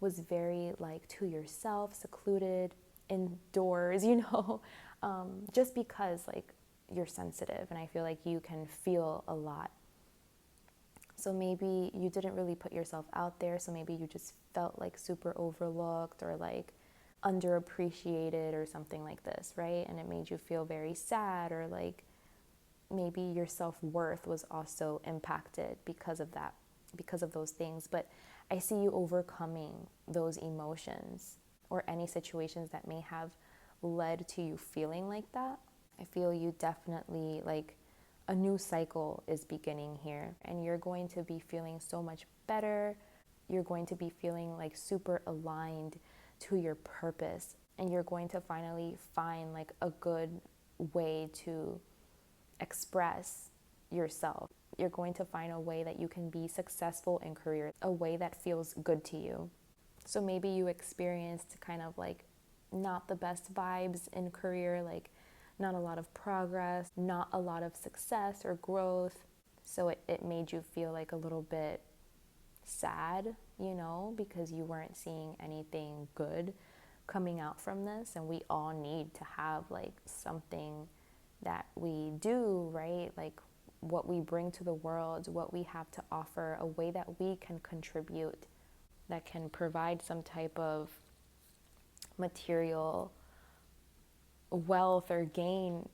was very like to yourself, secluded, indoors, just because like you're sensitive and I feel like you can feel a lot. So maybe you didn't really put yourself out there. So maybe you just felt like super overlooked or like underappreciated or something like this, right? And it made you feel very sad, or like maybe your self-worth was also impacted because of that, because of those things. But I see you overcoming those emotions or any situations that may have led to you feeling like that. I feel you definitely like a new cycle is beginning here, and you're going to be feeling so much better. You're going to be feeling like super aligned to your purpose, and you're going to finally find like a good way to express yourself. You're going to find a way that you can be successful in career, a way that feels good to you. So maybe you experienced kind of like not the best vibes in career, like not a lot of progress, not a lot of success or growth. So it made you feel like a little bit sad, because you weren't seeing anything good coming out from this. And we all need to have like something that we do, right? Like what we bring to the world, what we have to offer, a way that we can contribute, that can provide some type of material wealth or gain,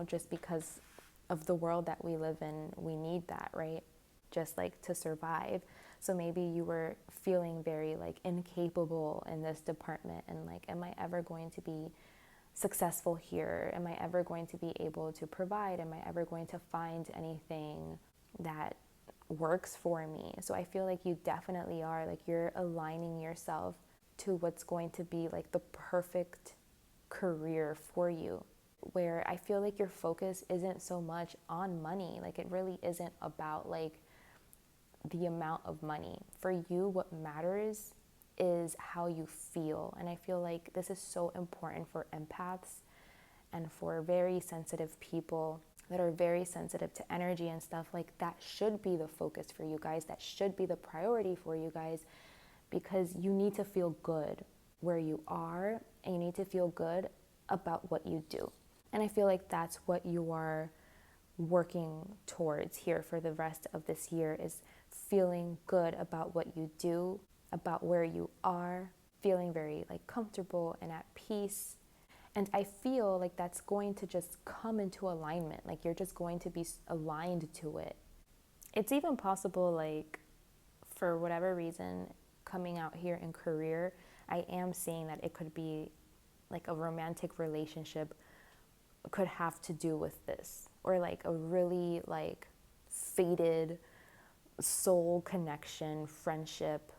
just because of the world that we live in. We need that, right? Just like to survive. So maybe you were feeling very like incapable in this department, and like, am I ever going to be successful here? Am I ever going to be able to provide? Am I ever going to find anything that works for me? So I feel like you definitely are, like you're aligning yourself to what's going to be like the perfect career for you, where I feel like your focus isn't so much on money. Like it really isn't about like the amount of money. For you, what matters is how you feel. And I feel like this is so important for empaths and for very sensitive people that are very sensitive to energy and stuff. Like that should be the focus for you guys. That should be the priority for you guys, because you need to feel good where you are, and you need to feel good about what you do. And I feel like that's what you are working towards here for the rest of this year, is feeling good about what you do, about where you are, feeling very like comfortable and at peace. And I feel like that's going to just come into alignment. Like you're just going to be aligned to it. It's even possible, like for whatever reason, coming out here in career, I am seeing that it could be like a romantic relationship could have to do with this, or like a really like fated soul connection, friendship,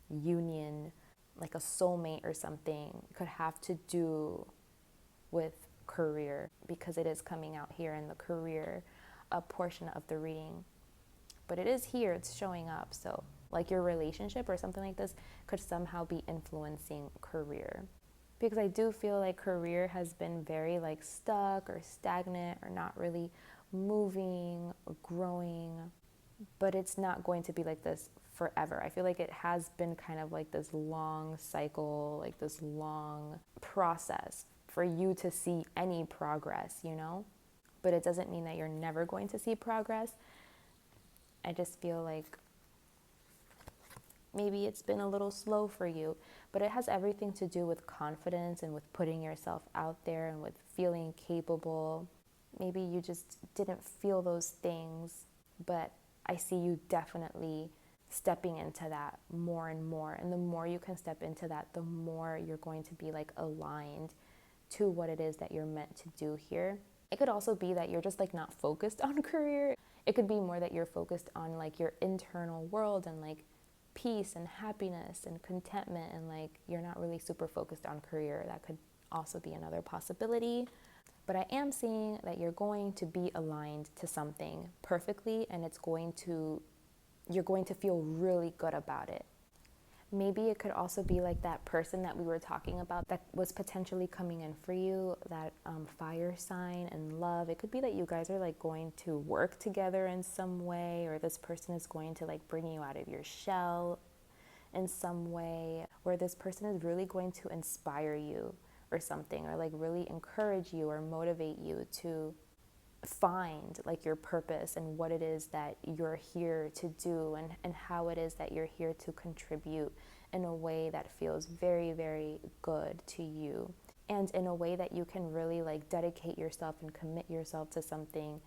union, like a soulmate or something could have to do with career, because it is coming out here in the career portion of the reading. But it is here, it's showing up. So like your relationship or something like this could somehow be influencing career, because I do feel like career has been very like stuck or stagnant or not really moving or growing. But it's not going to be like this forever. I feel like it has been kind of like this long cycle, like this long process for you to see any progress, But it doesn't mean that you're never going to see progress. I just feel like maybe it's been a little slow for you, but it has everything to do with confidence and with putting yourself out there and with feeling capable. Maybe you just didn't feel those things, but I see you definitely stepping into that more and more. And the more you can step into that, the more you're going to be like aligned to what it is that you're meant to do here. It could also be that you're just like not focused on career. It could be more that you're focused on like your internal world and like peace and happiness and contentment, and like you're not really super focused on career. That could also be another possibility. But I am seeing that you're going to be aligned to something perfectly, and you're going to feel really good about it. Maybe it could also be like that person that we were talking about that was potentially coming in for you, that fire sign and love. It could be that you guys are like going to work together in some way, or this person is going to like bring you out of your shell in some way, where this person is really going to inspire you or something, or like really encourage you or motivate you to find like your purpose and what it is that you're here to do, and how it is that you're here to contribute in a way that feels very, very good to you, and in a way that you can really like dedicate yourself and commit yourself to something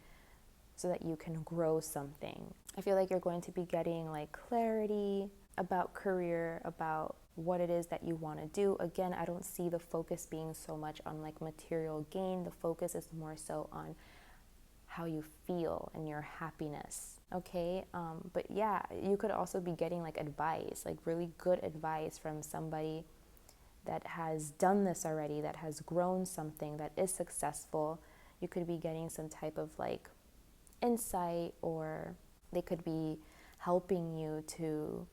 so that you can grow something. I feel like you're going to be getting like clarity about career, about what it is that you want to do. Again, I don't see the focus being so much on like material gain. The focus is more so on how you feel and your happiness. Okay, but yeah, you could also be getting like advice, like really good advice from somebody that has done this already, that has grown something, that is successful. You could be getting some type of like insight, or they could be helping you to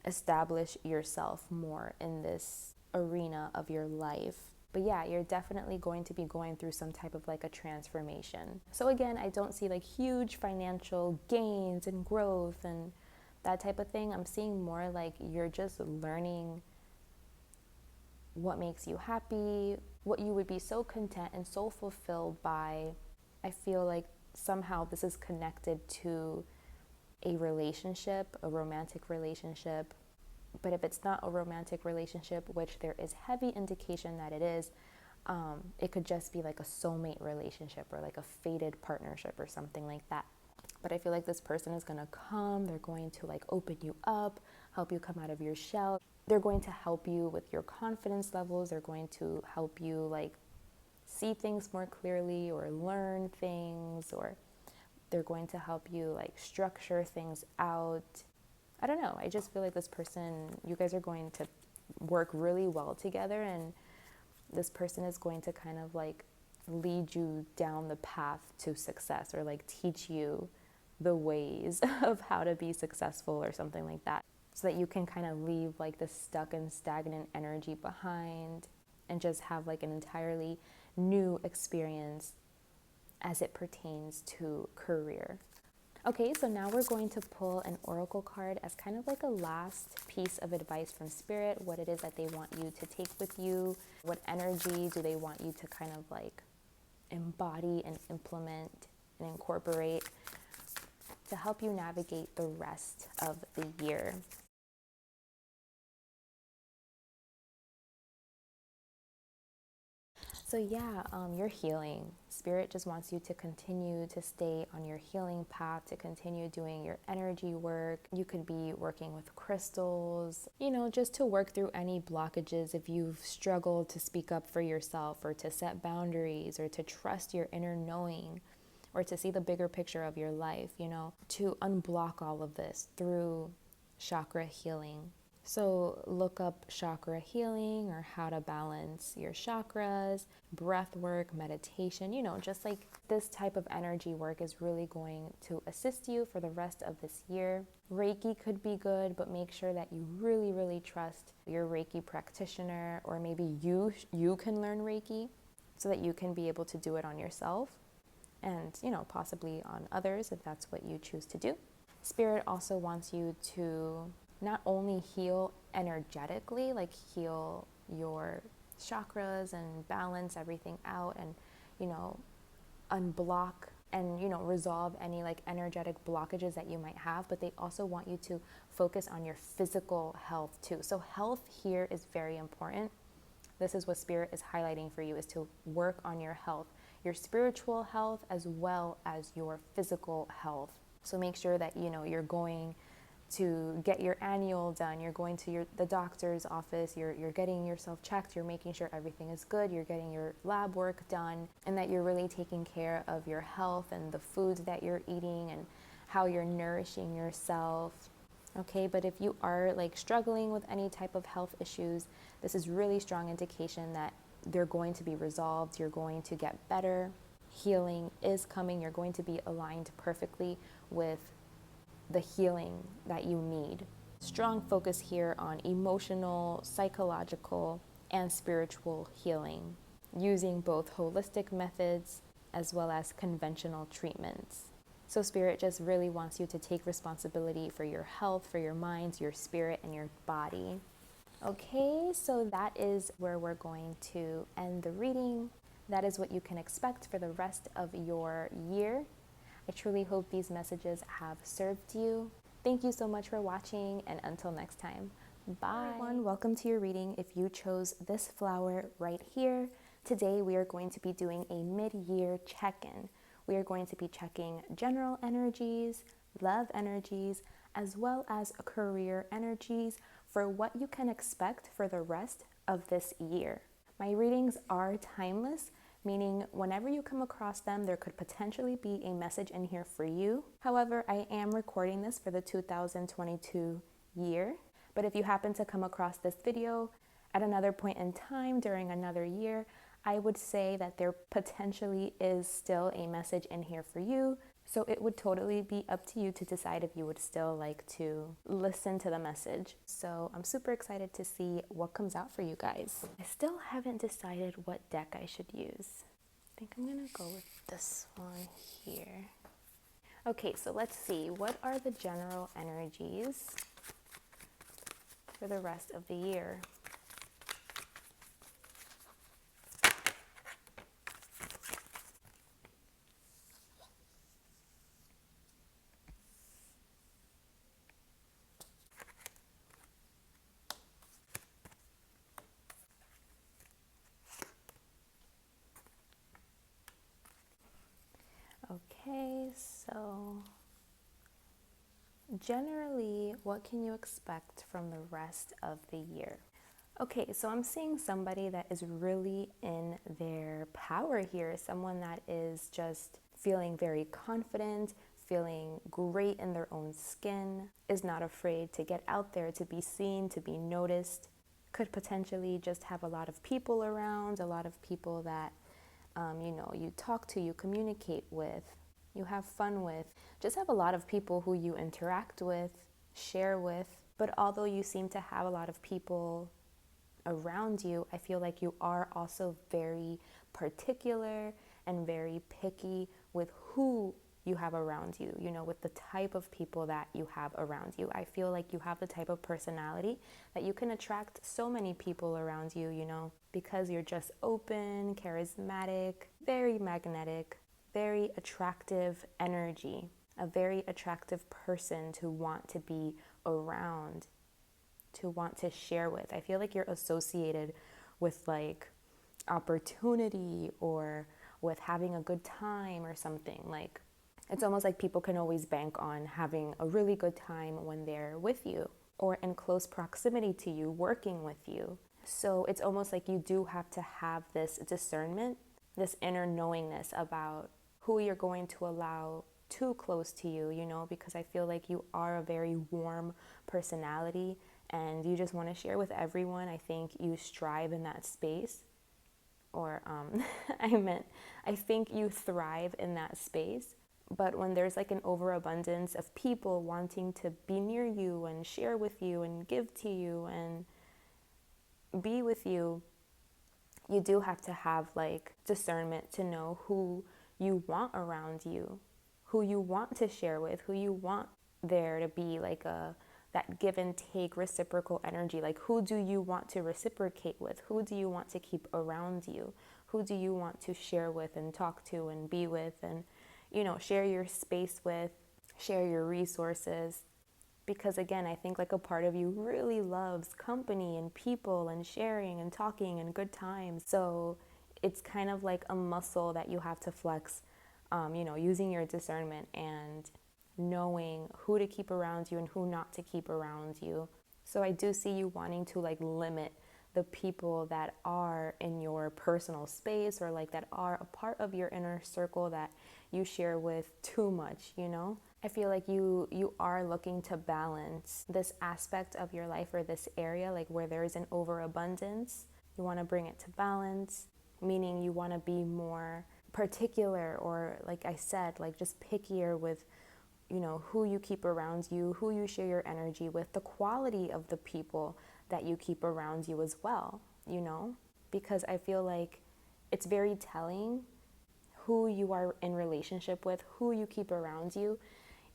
establish yourself more in this arena of your life. But yeah, you're definitely going to be going through some type of like a transformation. So again, I don't see like huge financial gains and growth and that type of thing. I'm seeing more like you're just learning what makes you happy, what you would be so content and so fulfilled by. I feel like somehow this is connected to a relationship, a romantic relationship. But if it's not a romantic relationship, which there is heavy indication that it is, it could just be like a soulmate relationship or like a fated partnership or something like that. But I feel like this person is going to come, they're going to like open you up, help you come out of your shell. They're going to help you with your confidence levels. They're going to help you like see things more clearly or learn things, or they're going to help you like structure things out. I don't know. I just feel like this person, you guys are going to work really well together, and this person is going to kind of like lead you down the path to success, or like teach you the ways of how to be successful or something like that, so that you can kind of leave like this stuck and stagnant energy behind and just have like an entirely new experience as it pertains to career. Okay, so now we're going to pull an oracle card as kind of like a last piece of advice from Spirit, what it is that they want you to take with you, what energy do they want you to kind of like embody and implement and incorporate to help you navigate the rest of the year. So yeah, you're healing. Spirit just wants you to continue to stay on your healing path, to continue doing your energy work. You could be working with crystals, just to work through any blockages if you've struggled to speak up for yourself, or to set boundaries, or to trust your inner knowing, or to see the bigger picture of your life, to unblock all of this through chakra healing. So look up chakra healing, or how to balance your chakras, breath work, meditation, just like this type of energy work is really going to assist you for the rest of this year. Reiki could be good, but make sure that you really, really trust your Reiki practitioner, or maybe you can learn Reiki so that you can be able to do it on yourself and, possibly on others if that's what you choose to do. Spirit also wants you to not only heal energetically, like heal your chakras and balance everything out and, unblock and, resolve any like energetic blockages that you might have, but they also want you to focus on your physical health too. So health here is very important. This is what Spirit is highlighting for you, is to work on your health, your spiritual health as well as your physical health. So make sure that, you're going to get your annual done, you're going to the doctor's office, you're getting yourself checked, you're making sure everything is good, you're getting your lab work done, and that you're really taking care of your health and the foods that you're eating and how you're nourishing yourself. Okay, but if you are like struggling with any type of health issues, this is really strong indication that they're going to be resolved. You're going to get better. Healing is coming. You're going to be aligned perfectly with the healing that you need. Strong focus here on emotional, psychological, and spiritual healing, using both holistic methods as well as conventional treatments. So Spirit just really wants you to take responsibility for your health, for your mind, your spirit, and your body. Okay, so that is where we're going to end the reading. That is what you can expect for the rest of your year. I truly hope these messages have served you. Thank you so much for watching, and until next time, bye. Everyone, welcome to your reading. If you chose this flower right here, today we are going to be doing a mid-year check-in. We are going to be checking general energies, love energies, as well as career energies for what you can expect for the rest of this year. My readings are timeless, meaning whenever you come across them, there could potentially be a message in here for you. However, I am recording this for the 2022 year, but if you happen to come across this video at another point in time during another year, I would say that there potentially is still a message in here for you. So it would totally be up to you to decide if you would still like to listen to the message. So I'm super excited to see what comes out for you guys. I still haven't decided what deck I should use. I think I'm gonna go with this one here. Okay, so let's see. What are the general energies for the rest of the year? Okay, so generally, what can you expect from the rest of the year? Okay, so I'm seeing somebody that is really in their power here, someone that is just feeling very confident, feeling great in their own skin, is not afraid to get out there, to be seen, to be noticed, could potentially just have a lot of people around, a lot of people that you talk to, you communicate with, you have fun with, just have a lot of people who you interact with, share with. But although you seem to have a lot of people around you, I feel like you are also very particular and very picky with who you have around you, with the type of people that you have around you. I feel like you have the type of personality that you can attract so many people around you, because you're just open, charismatic, very magnetic, very attractive energy, a very attractive person to want to be around, to want to share with. I feel like you're associated with like opportunity or with having a good time or something. Like, it's almost like people can always bank on having a really good time when they're with you or in close proximity to you, working with you. So it's almost like you do have to have this discernment, this inner knowingness about who you're going to allow too close to you, because I feel like you are a very warm personality and you just want to share with everyone. I think you strive in that space. Or I think you thrive in that space. But when there's like an overabundance of people wanting to be near you and share with you and give to you and be with you, you do have to have like discernment to know who you want around you, who you want to share with, who you want there to be like that give and take reciprocal energy. Like, who do you want to reciprocate with? Who do you want to keep around you? Who do you want to share with and talk to and be with and, share your space with, share your resources? Because again, I think like a part of you really loves company and people and sharing and talking and good times. So it's kind of like a muscle that you have to flex, using your discernment and knowing who to keep around you and who not to keep around you. So I do see you wanting to like limit the people that are in your personal space or like that are a part of your inner circle that you share with too much, I feel like you are looking to balance this aspect of your life or this area, like where there is an overabundance, You want to bring it to balance, meaning you want to be more particular, or like I said, like just pickier with, you know, who you keep around you, who you share your energy with, the quality of the people that you keep around you as well, you know, because I feel like it's very telling who you are in relationship with, who you keep around you.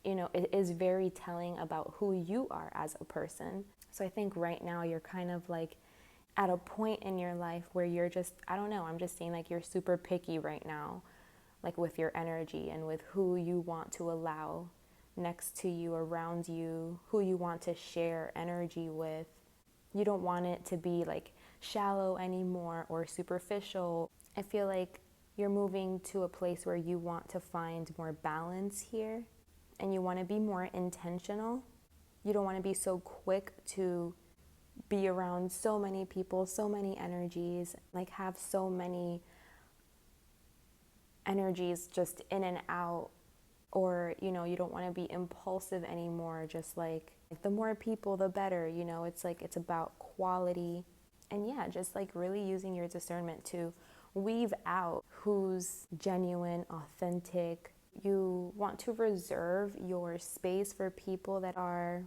You know, it is very telling about who you are as a person. So I think right now you're kind of like at a point in your life where you're just, I don't know, I'm just saying like you're super picky right now, like with your energy and with who you want to allow next to you, around you, who you want to share energy with. You don't want it to be like shallow anymore or superficial. I feel like you're moving to a place where you want to find more balance here, and you want to be more intentional. You don't want to be so quick to be around so many people, so many energies, like have so many energies just in and out. Or, you know, you don't want to be impulsive anymore, just like the more people the better, you know. It's like it's about quality. And yeah, just like really using your discernment to weave out who's genuine, authentic. You want to reserve your space for people that are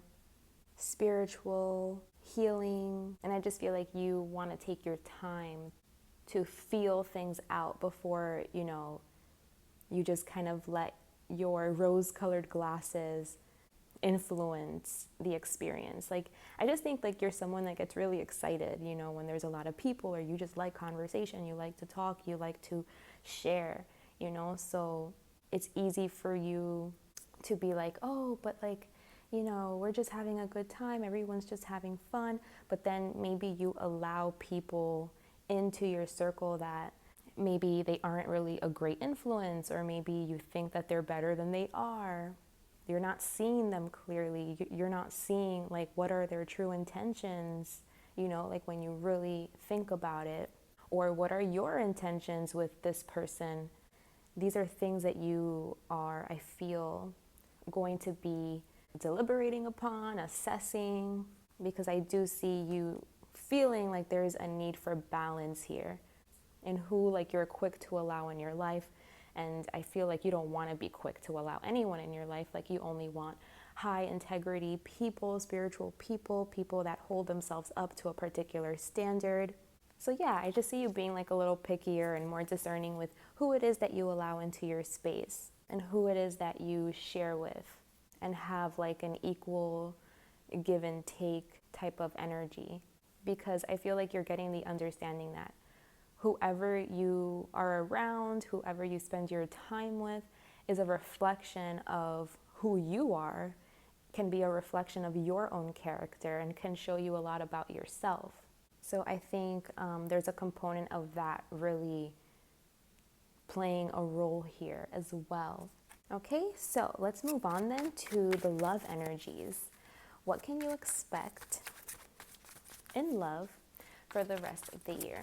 spiritual, healing. And I just feel like you want to take your time to feel things out before, you know, you just kind of let your rose-colored glasses influence the experience. Like, I just think like you're someone that gets really excited, you know, when there's a lot of people, or you just like conversation, you like to talk, you like to share, you know. So it's easy for you to be like, oh, but like, you know, we're just having a good time, everyone's just having fun. But then maybe you allow people into your circle that maybe they aren't really a great influence, or maybe you think that they're better than they are. You're not seeing them clearly. You're not seeing like what are their true intentions, you know, like when you really think about it. Or what are your intentions with this person? These are things that you are, I feel, going to be deliberating upon, assessing, because I do see you feeling like there's a need for balance here in who like you're quick to allow in your life. And I feel like you don't want to be quick to allow anyone in your life. Like you only want high integrity people, spiritual people, people that hold themselves up to a particular standard. So yeah, I just see you being like a little pickier and more discerning with who it is that you allow into your space and who it is that you share with, and have like an equal give and take type of energy. Because I feel like you're getting the understanding that whoever you are around, whoever you spend your time with, is a reflection of who you are, can be a reflection of your own character, and can show you a lot about yourself. So I think there's a component of that really playing a role here as well. Okay, so let's move on then to the love energies. What can you expect in love for the rest of the year?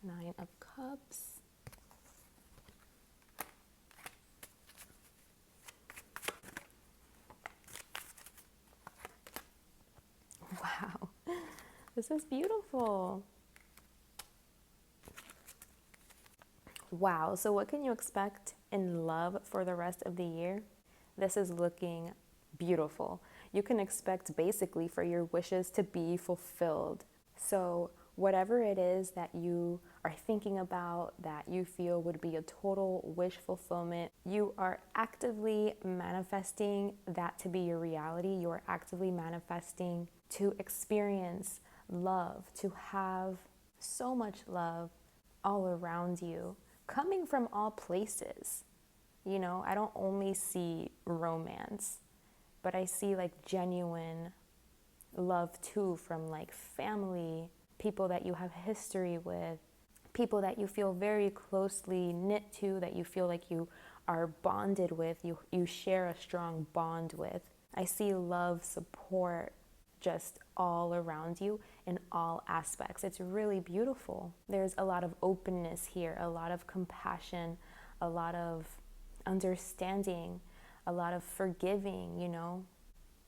Nine of Cups. Wow, this is beautiful. Wow, so what can you expect in love for the rest of the year? This is looking beautiful. You can expect basically for your wishes to be fulfilled. So whatever it is that you are thinking about that you feel would be a total wish fulfillment, you are actively manifesting that to be your reality. You are actively manifesting to experience love, to have so much love all around you, coming from all places. You know, I don't only see romance, but I see like genuine love too, from like family, people that you have history with, people that you feel very closely knit to, that you feel like you are bonded with, you share a strong bond with. I see love, support just all around you in all aspects. It's really beautiful. There's a lot of openness here, a lot of compassion, a lot of understanding, a lot of forgiving, you know.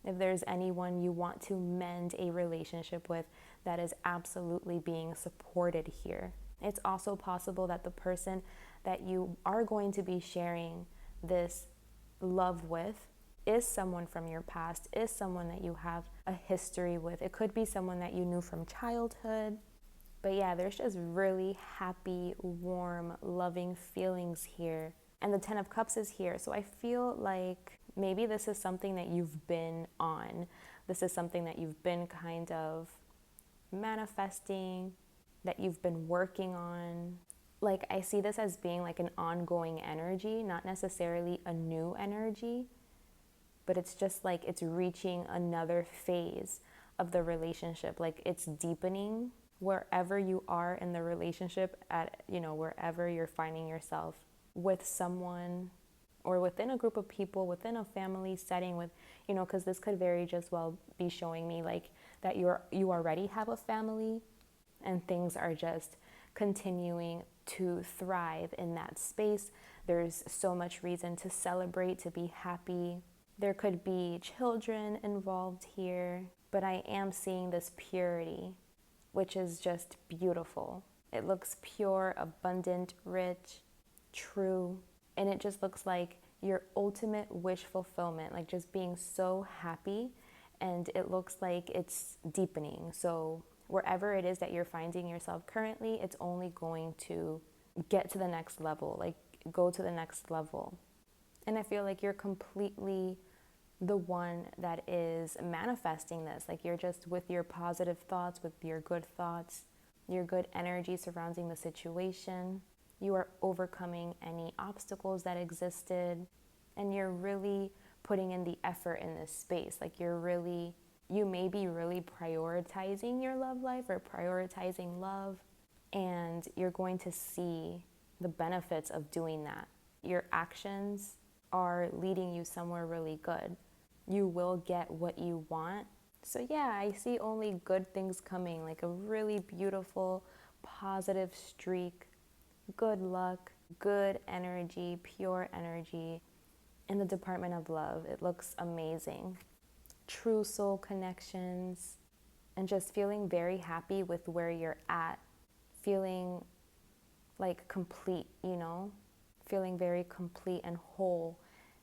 If there's anyone you want to mend a relationship with, that is absolutely being supported here. It's also possible that the person that you are going to be sharing this love with is someone from your past, is someone that you have a history with. It could be someone that you knew from childhood. But yeah, there's just really happy, warm, loving feelings here. And the Ten of Cups is here. So I feel like maybe this is something that you've been on. This is something that you've been kind of manifesting, that you've been working on. Like, I see this as being like an ongoing energy, not necessarily a new energy, but it's just like it's reaching another phase of the relationship. Like, it's deepening wherever you are in the relationship, at, you know, wherever you're finding yourself with someone or within a group of people, within a family setting, with, you know, because this could very just well be showing me like that you already have a family and things are just continuing to thrive in that space. There's so much reason to celebrate, to be happy. There could be children involved here, but I am seeing this purity, which is just beautiful. It looks pure, abundant, rich, true, and it just looks like your ultimate wish fulfillment, like just being so happy, and it looks like it's deepening. So wherever it is that you're finding yourself currently, it's only going to get to the next level, like go to the next level. And I feel like you're completely the one that is manifesting this. Like, you're just with your positive thoughts, with your good thoughts, your good energy surrounding the situation. You are overcoming any obstacles that existed, and you're really putting in the effort in this space. Like, you may be really prioritizing your love life or prioritizing love, and you're going to see the benefits of doing that. Your actions are leading you somewhere really good. You will get what you want. So yeah, I see only good things coming, like a really beautiful, positive streak, good luck, good energy, pure energy in the department of love. It looks amazing. True soul connections, and just feeling very happy with where you're at, feeling like complete, you know, feeling very complete and whole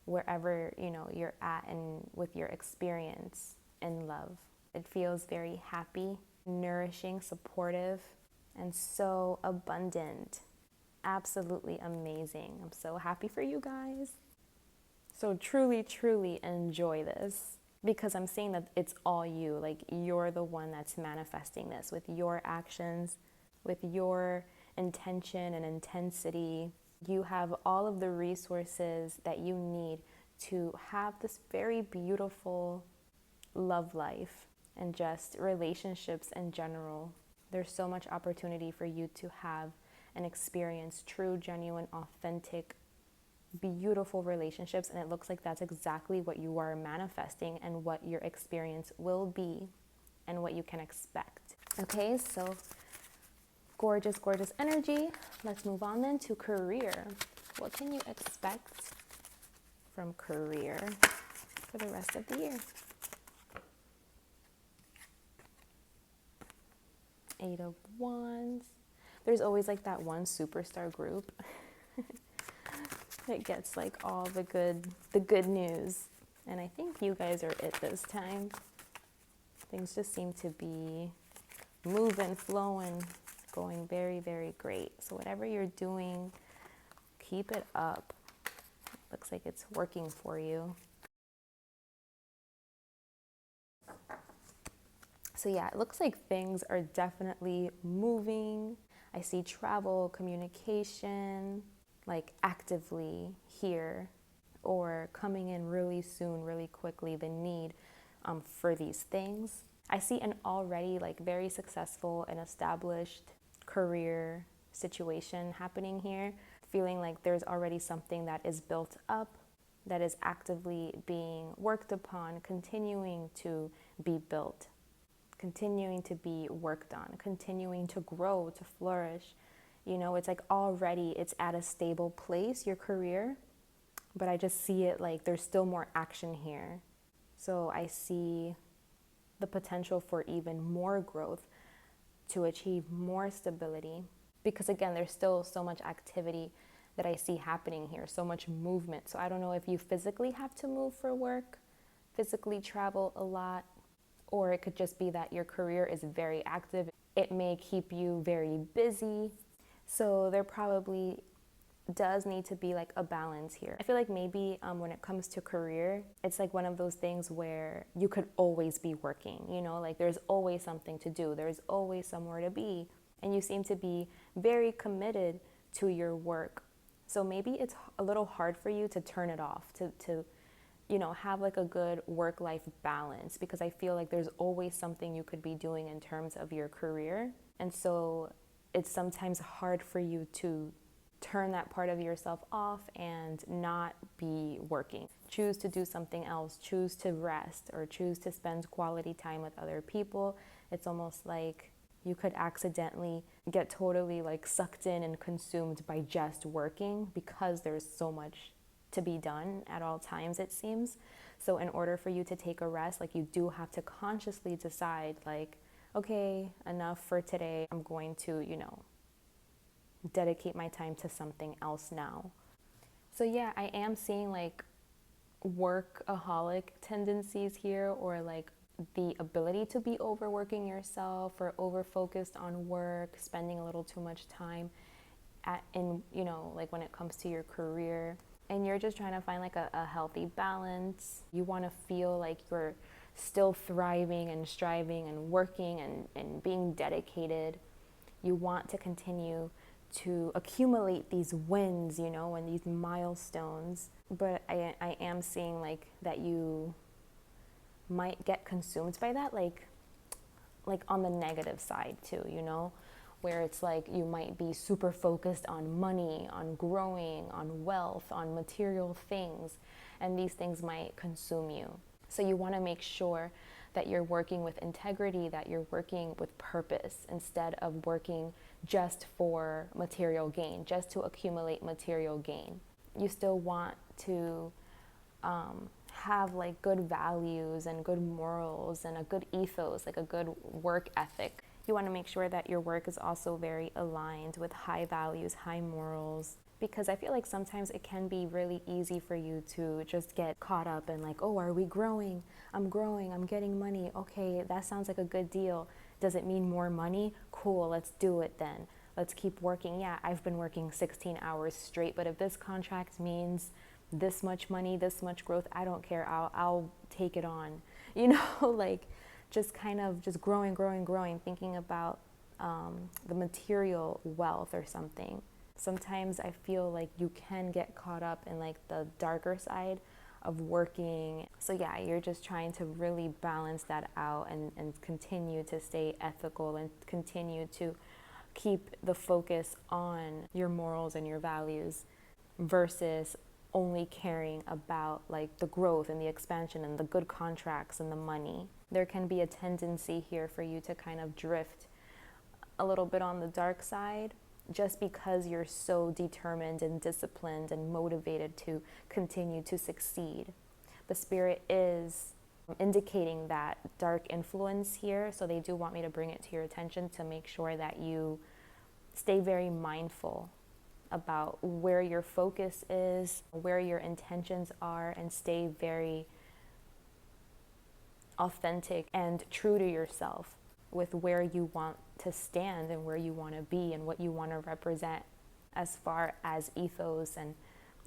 wherever, you know, you're at and with your experience in love. It feels very happy, nourishing, supportive, and so abundant. Absolutely amazing. I'm so happy for you guys. So truly, truly enjoy this, because I'm seeing that it's all you. Like, you're the one that's manifesting this with your actions, with your intention and intensity. You have all of the resources that you need to have this very beautiful love life and just relationships in general. There's so much opportunity for you to have and experience true, genuine, authentic, beautiful relationships, and it looks like that's exactly what you are manifesting and what your experience will be and what you can expect. Okay, so gorgeous, gorgeous energy. Let's move on then to career. What can you expect from career for the rest of the year? 8 of Wands. There's always like that one superstar group that gets like all the good news. And I think you guys are it this time. Things just seem to be moving, flowing, going very, very great. So whatever you're doing, keep it up. Looks like it's working for you. So yeah, it looks like things are definitely moving. I see travel, communication, like actively here, or coming in really soon, really quickly, the need for these things. I see an already like very successful and established career situation happening here, feeling like there's already something that is built up, that is actively being worked upon, continuing to be built, continuing to be worked on, continuing to grow, to flourish. You know, it's like already it's at a stable place, your career, but I just see it like there's still more action here. So I see the potential for even more growth, to achieve more stability, because again, there's still so much activity that I see happening here, so much movement. So I don't know if you physically have to move for work, physically travel a lot, or it could just be that your career is very active. It may keep you very busy. So there probably does need to be like a balance here. I feel like maybe when it comes to career, it's like one of those things where you could always be working, you know, like there's always something to do, there's always somewhere to be, and you seem to be very committed to your work. So maybe it's a little hard for you to turn it off, to you know, have like a good work-life balance, because I feel like there's always something you could be doing in terms of your career. And so it's sometimes hard for you to turn that part of yourself off and not be working. Choose to do something else, choose to rest, or choose to spend quality time with other people. It's almost like you could accidentally get totally like sucked in and consumed by just working, because there's so much to be done at all times, it seems. So in order for you to take a rest, like you do have to consciously decide like, okay, enough for today. I'm going to, you know, dedicate my time to something else now. So yeah, I am seeing like workaholic tendencies here, or like the ability to be overworking yourself or over focused on work, spending a little too much time in, you know, like when it comes to your career, and you're just trying to find like a healthy balance. You want to feel like you're still thriving and striving and working and being dedicated. You want to continue to accumulate these wins, you know, and these milestones. But I am seeing like that you might get consumed by that, like on the negative side too, you know, where it's like you might be super focused on money, on growing, on wealth, on material things, and these things might consume you. So you want to make sure that you're working with integrity, that you're working with purpose, instead of working just for material gain, just to accumulate material gain. You still want to have like good values and good morals and a good ethos, like a good work ethic. You want to make sure that your work is also very aligned with high values, high morals, because I feel like sometimes it can be really easy for you to just get caught up in like, oh, are we growing? I'm growing, I'm getting money. Okay, that sounds like a good deal. Does it mean more money? Cool, let's do it then. Let's keep working. Yeah, I've been working 16 hours straight, but if this contract means this much money, this much growth, I don't care. I'll take it on. You know, like just kind of just growing, thinking about the material wealth or something. Sometimes I feel like you can get caught up in like the darker side of working. So yeah, you're just trying to really balance that out and continue to stay ethical and continue to keep the focus on your morals and your values, versus only caring about like the growth and the expansion and the good contracts and the money. There can be a tendency here for you to kind of drift a little bit on the dark side, just because you're so determined and disciplined and motivated to continue to succeed. The spirit is indicating that dark influence here, so they do want me to bring it to your attention to make sure that you stay very mindful about where your focus is, where your intentions are, and stay very authentic and true to yourself with where you want to stand and where you want to be and what you want to represent as far as ethos and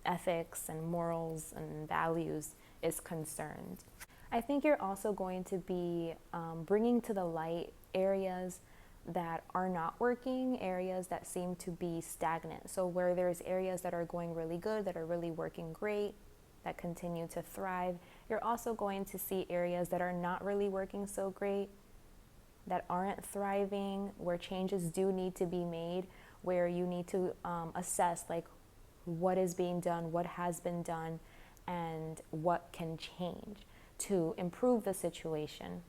ethics and morals and values is concerned. I think you're also going to be bringing to the light areas that are not working, areas that seem to be stagnant. So where there's areas that are going really good, that are really working great, that continue to thrive, you're also going to see areas that are not really working so great, that aren't thriving, where changes do need to be made, where you need to assess like what is being done, what has been done, and what can change to improve the situation.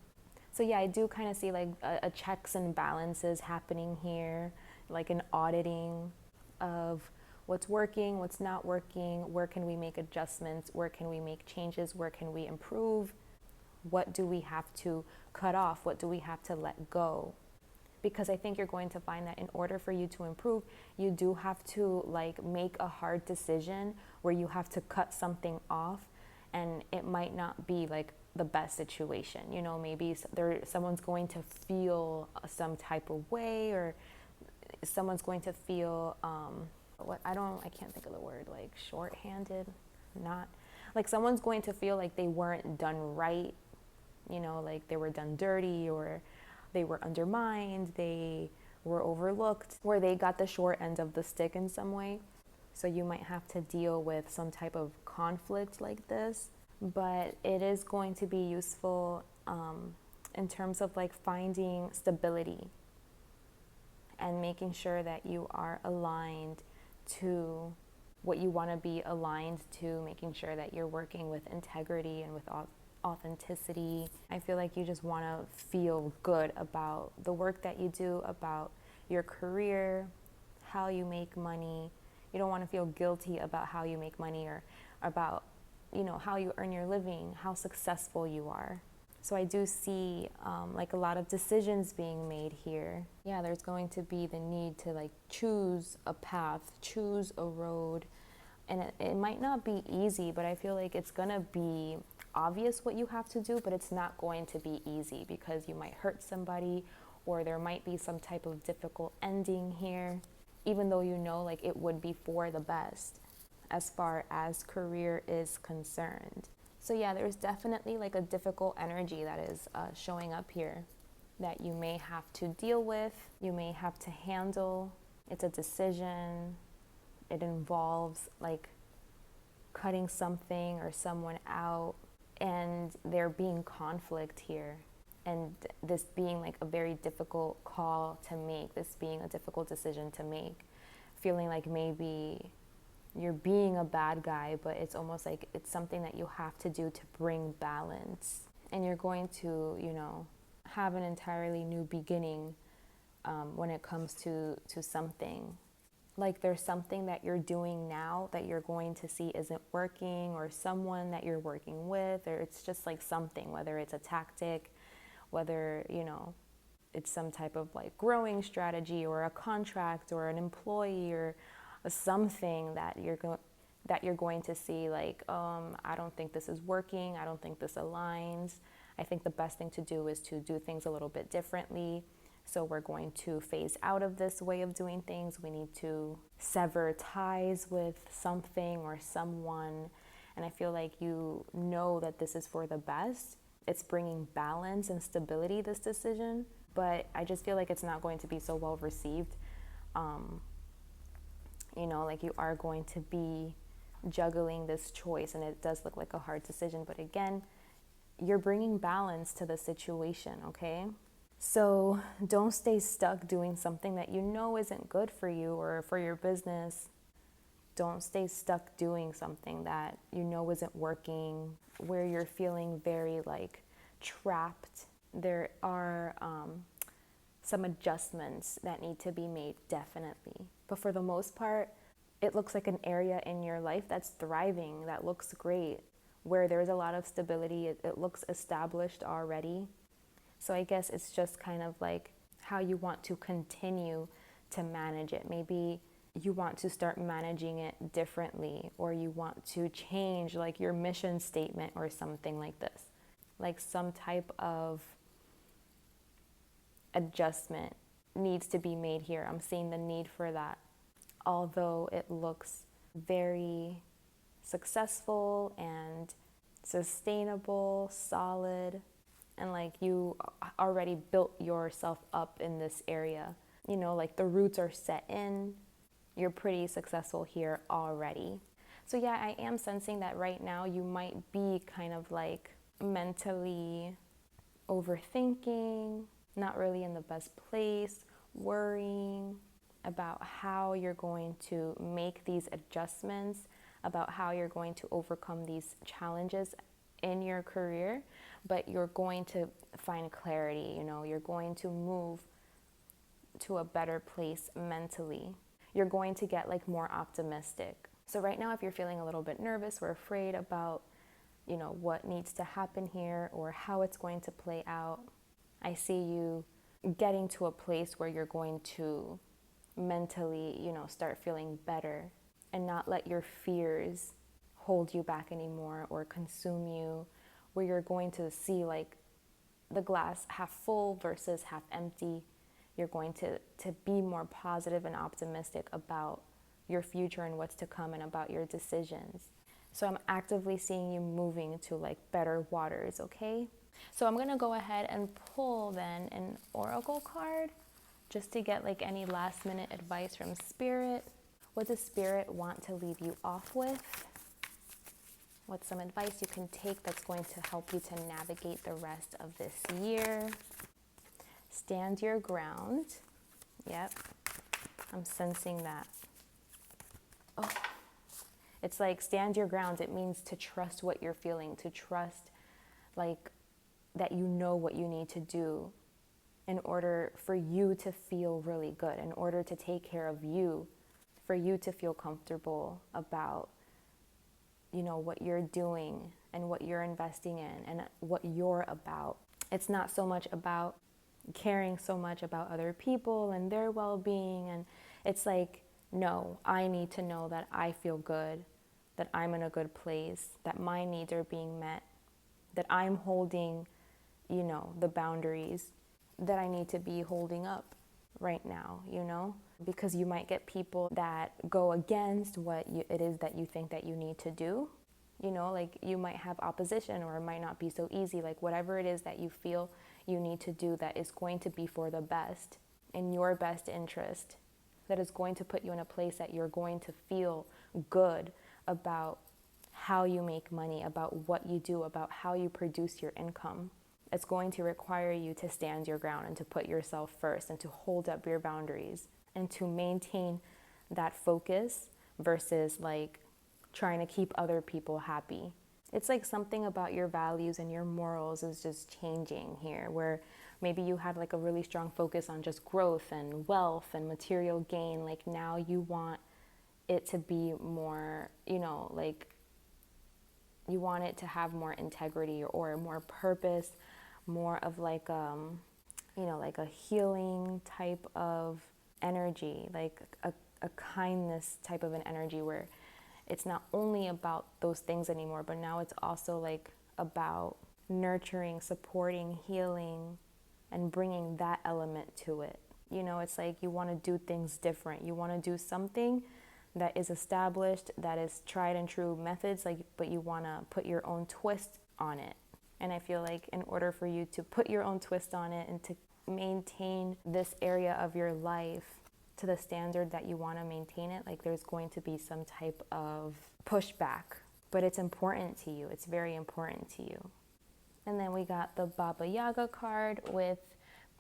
So yeah, I do kind of see like a checks and balances happening here, like an auditing of what's working, what's not working, where can we make adjustments, where can we make changes, where can we improve, what do we have to cut off, what do we have to let go. Because I think you're going to find that in order for you to improve, you do have to like make a hard decision where you have to cut something off, and it might not be like the best situation. You know, maybe someone's going to feel some type of way, or someone's going to feel I can't think of the word, like shorthanded, not like someone's going to feel like they weren't done right, you know, like they were done dirty, or they were undermined, they were overlooked, where they got the short end of the stick in some way. So you might have to deal with some type of conflict like this, but it is going to be useful in terms of like finding stability and making sure that you are aligned to what you want to be aligned to, making sure that you're working with integrity and with authenticity. I feel like you just want to feel good about the work that you do, about your career, how you make money. You don't want to feel guilty about how you make money, or about, you know, how you earn your living, how successful you are. So I do see like a lot of decisions being made here. Yeah, there's going to be the need to like choose a path, choose a road. And it might not be easy, but I feel like it's going to be obvious what you have to do, but it's not going to be easy because you might hurt somebody, or there might be some type of difficult ending here, even though you know like it would be for the best as far as career is concerned. So yeah, there's definitely like a difficult energy that is showing up here that you may have to deal with, you may have to handle. It's a decision. It involves like cutting something or someone out, and there being conflict here, and this being like a very difficult call to make, this being a difficult decision to make, feeling like maybe you're being a bad guy, but it's almost like it's something that you have to do to bring balance. And you're going to, you know, have an entirely new beginning when it comes to something. Like there's something that you're doing now that you're going to see isn't working, or someone that you're working with, or it's just like something, whether it's a tactic, whether, you know, it's some type of like growing strategy, or a contract, or an employee, or something that you're going to see like, I don't think this is working, I don't think this aligns. I think the best thing to do is to do things a little bit differently. So we're going to phase out of this way of doing things. We need to sever ties with something or someone. And I feel like you know that this is for the best. It's bringing balance and stability, this decision. But I just feel like it's not going to be so well received. You know, like you are going to be juggling this choice, and it does look like a hard decision. But again, you're bringing balance to the situation, okay? So don't stay stuck doing something that you know isn't good for you or for your business. Don't stay stuck doing something that you know isn't working, where you're feeling very like trapped. There are some adjustments that need to be made, definitely. But for the most part, it looks like an area in your life that's thriving, that looks great, where there's a lot of stability. It looks established already. So I guess it's just kind of like how you want to continue to manage it. Maybe you want to start managing it differently, or you want to change like your mission statement or something like this. Like some type of adjustment needs to be made here. I'm seeing the need for that. Although it looks very successful and sustainable, solid, and like you already built yourself up in this area. You know, like the roots are set in. You're pretty successful here already. So yeah, I am sensing that right now you might be kind of like mentally overthinking, not really in the best place, worrying about how you're going to make these adjustments, about how you're going to overcome these challenges in your career. But you're going to find clarity, you know, you're going to move to a better place mentally. you're going to get like more optimistic. So right now, if you're feeling a little bit nervous or afraid about, what needs to happen here or how it's going to play out, I see you getting to a place where you're going to mentally, start feeling better and not let your fears hold you back anymore or consume you, where you're going to see like the glass half full versus half empty. You're going to be more positive and optimistic about your future and what's to come and about your decisions. So I'm actively seeing you moving to like better waters, okay? So I'm gonna go ahead and pull then an oracle card just to get like any last minute advice from Spirit. What does Spirit want to leave you off with? What's some advice you can take that's going to help you to navigate the rest of this year? Stand your ground. Yep, I'm sensing that. Oh, it's like stand your ground. It means to trust what you're feeling, to trust like that you know what you need to do in order for you to feel really good, in order to take care of you, for you to feel comfortable about, what you're doing and what you're investing in and what you're about. It's not so much about caring so much about other people and their well-being. And it's like, no, I need to know that I feel good, that I'm in a good place, that my needs are being met, that I'm holding, the boundaries that I need to be holding up right now, because you might get people that go against what it is that you think that you need to do. Like you might have opposition, or it might not be so easy, like whatever it is that you feel you need to do that is going to be for the best, in your best interest, that is going to put you in a place that you're going to feel good about how you make money, about what you do, about how you produce your income. It's going to require you to stand your ground and to put yourself first and to hold up your boundaries and to maintain that focus versus like trying to keep other people happy. It's like something about your values and your morals is just changing here, where maybe you had like a really strong focus on just growth and wealth and material gain. Like now you want it to be more, like you want it to have more integrity or more purpose, more of like, like a healing type of energy, like a kindness type of an energy where it's not only about those things anymore, but now it's also like about nurturing, supporting, healing, and bringing that element to it. It's like you want to do things different. You want to do something that is established, that is tried and true methods, but you want to put your own twist on it. And I feel like in order for you to put your own twist on it and to maintain this area of your life to the standard that you want to maintain it, like there's going to be some type of pushback, but it's important to you. It's very important to you. And then we got the Baba Yaga card with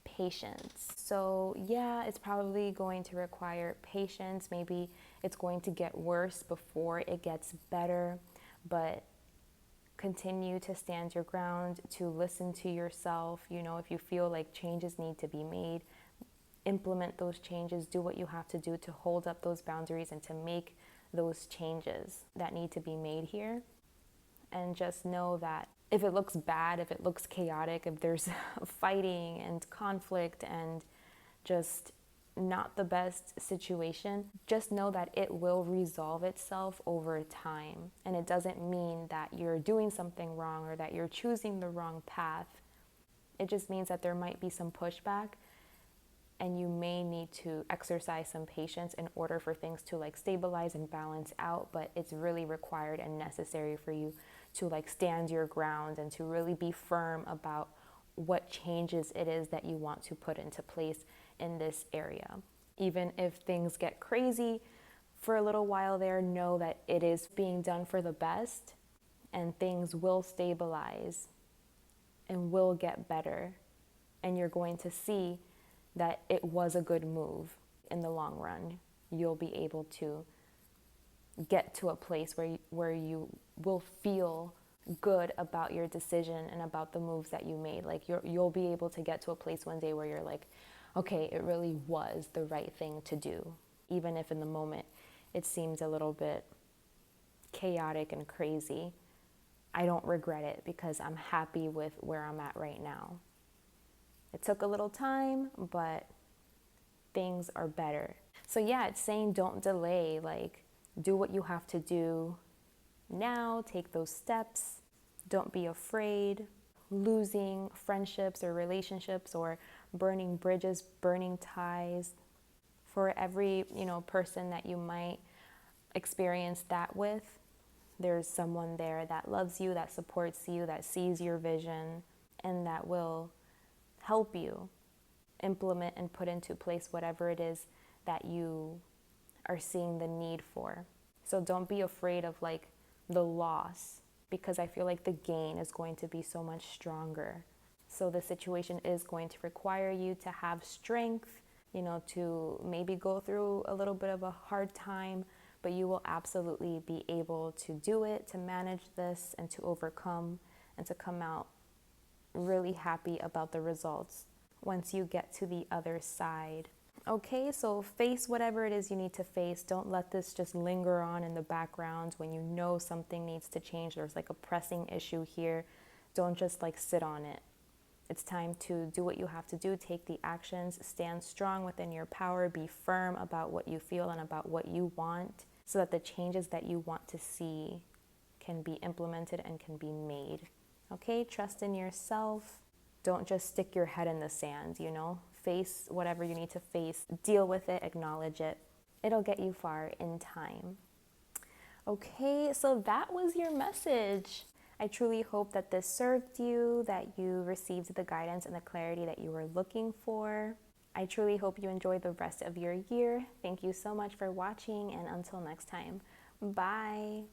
patience. So yeah, it's probably going to require patience. Maybe it's going to get worse before it gets better, but continue to stand your ground, to listen to yourself. If you feel like changes need to be made, implement those changes, do what you have to do to hold up those boundaries and to make those changes that need to be made here. And just know that if it looks bad, if it looks chaotic, if there's fighting and conflict and just not the best situation, just know that it will resolve itself over time. And it doesn't mean that you're doing something wrong or that you're choosing the wrong path. It just means that there might be some pushback, and you may need to exercise some patience in order for things to like stabilize and balance out. But it's really required and necessary for you to like stand your ground and to really be firm about what changes it is that you want to put into place in this area. Even if things get crazy for a little while there, know that it is being done for the best, and things will stabilize and will get better. And you're going to see that it was a good move in the long run. You'll be able to get to a place where you will feel good about your decision and about the moves that you made. Like you'll be able to get to a place one day where you're like, okay, it really was the right thing to do. even if in the moment it seems a little bit chaotic and crazy. I don't regret it because I'm happy with where I'm at right now. It took a little time, but things are better. So yeah, it's saying don't delay, like do what you have to do now, take those steps. Don't be afraid. Losing friendships or relationships or burning bridges, burning ties. For every, person that you might experience that with, there's someone there that loves you, that supports you, that sees your vision, and that will help you implement and put into place whatever it is that you are seeing the need for. So don't be afraid of like the loss, because I feel like the gain is going to be so much stronger. So the situation is going to require you to have strength, to maybe go through a little bit of a hard time, but you will absolutely be able to do it, to manage this and to overcome and to come out really happy about the results once you get to the other side. Okay, so face whatever it is you need to face. Don't let this just linger on in the background when you know something needs to change. There's like a pressing issue here. Don't just like sit on it. It's time to do what you have to do, take the actions, stand strong within your power, be firm about what you feel and about what you want so that the changes that you want to see can be implemented and can be made. Okay, trust in yourself. Don't just stick your head in the sand, Face whatever you need to face, deal with it, acknowledge it. It'll get you far in time. Okay, so that was your message. I truly hope that this served you, that you received the guidance and the clarity that you were looking for. I truly hope you enjoy the rest of your year. Thank you so much for watching, and until next time, bye.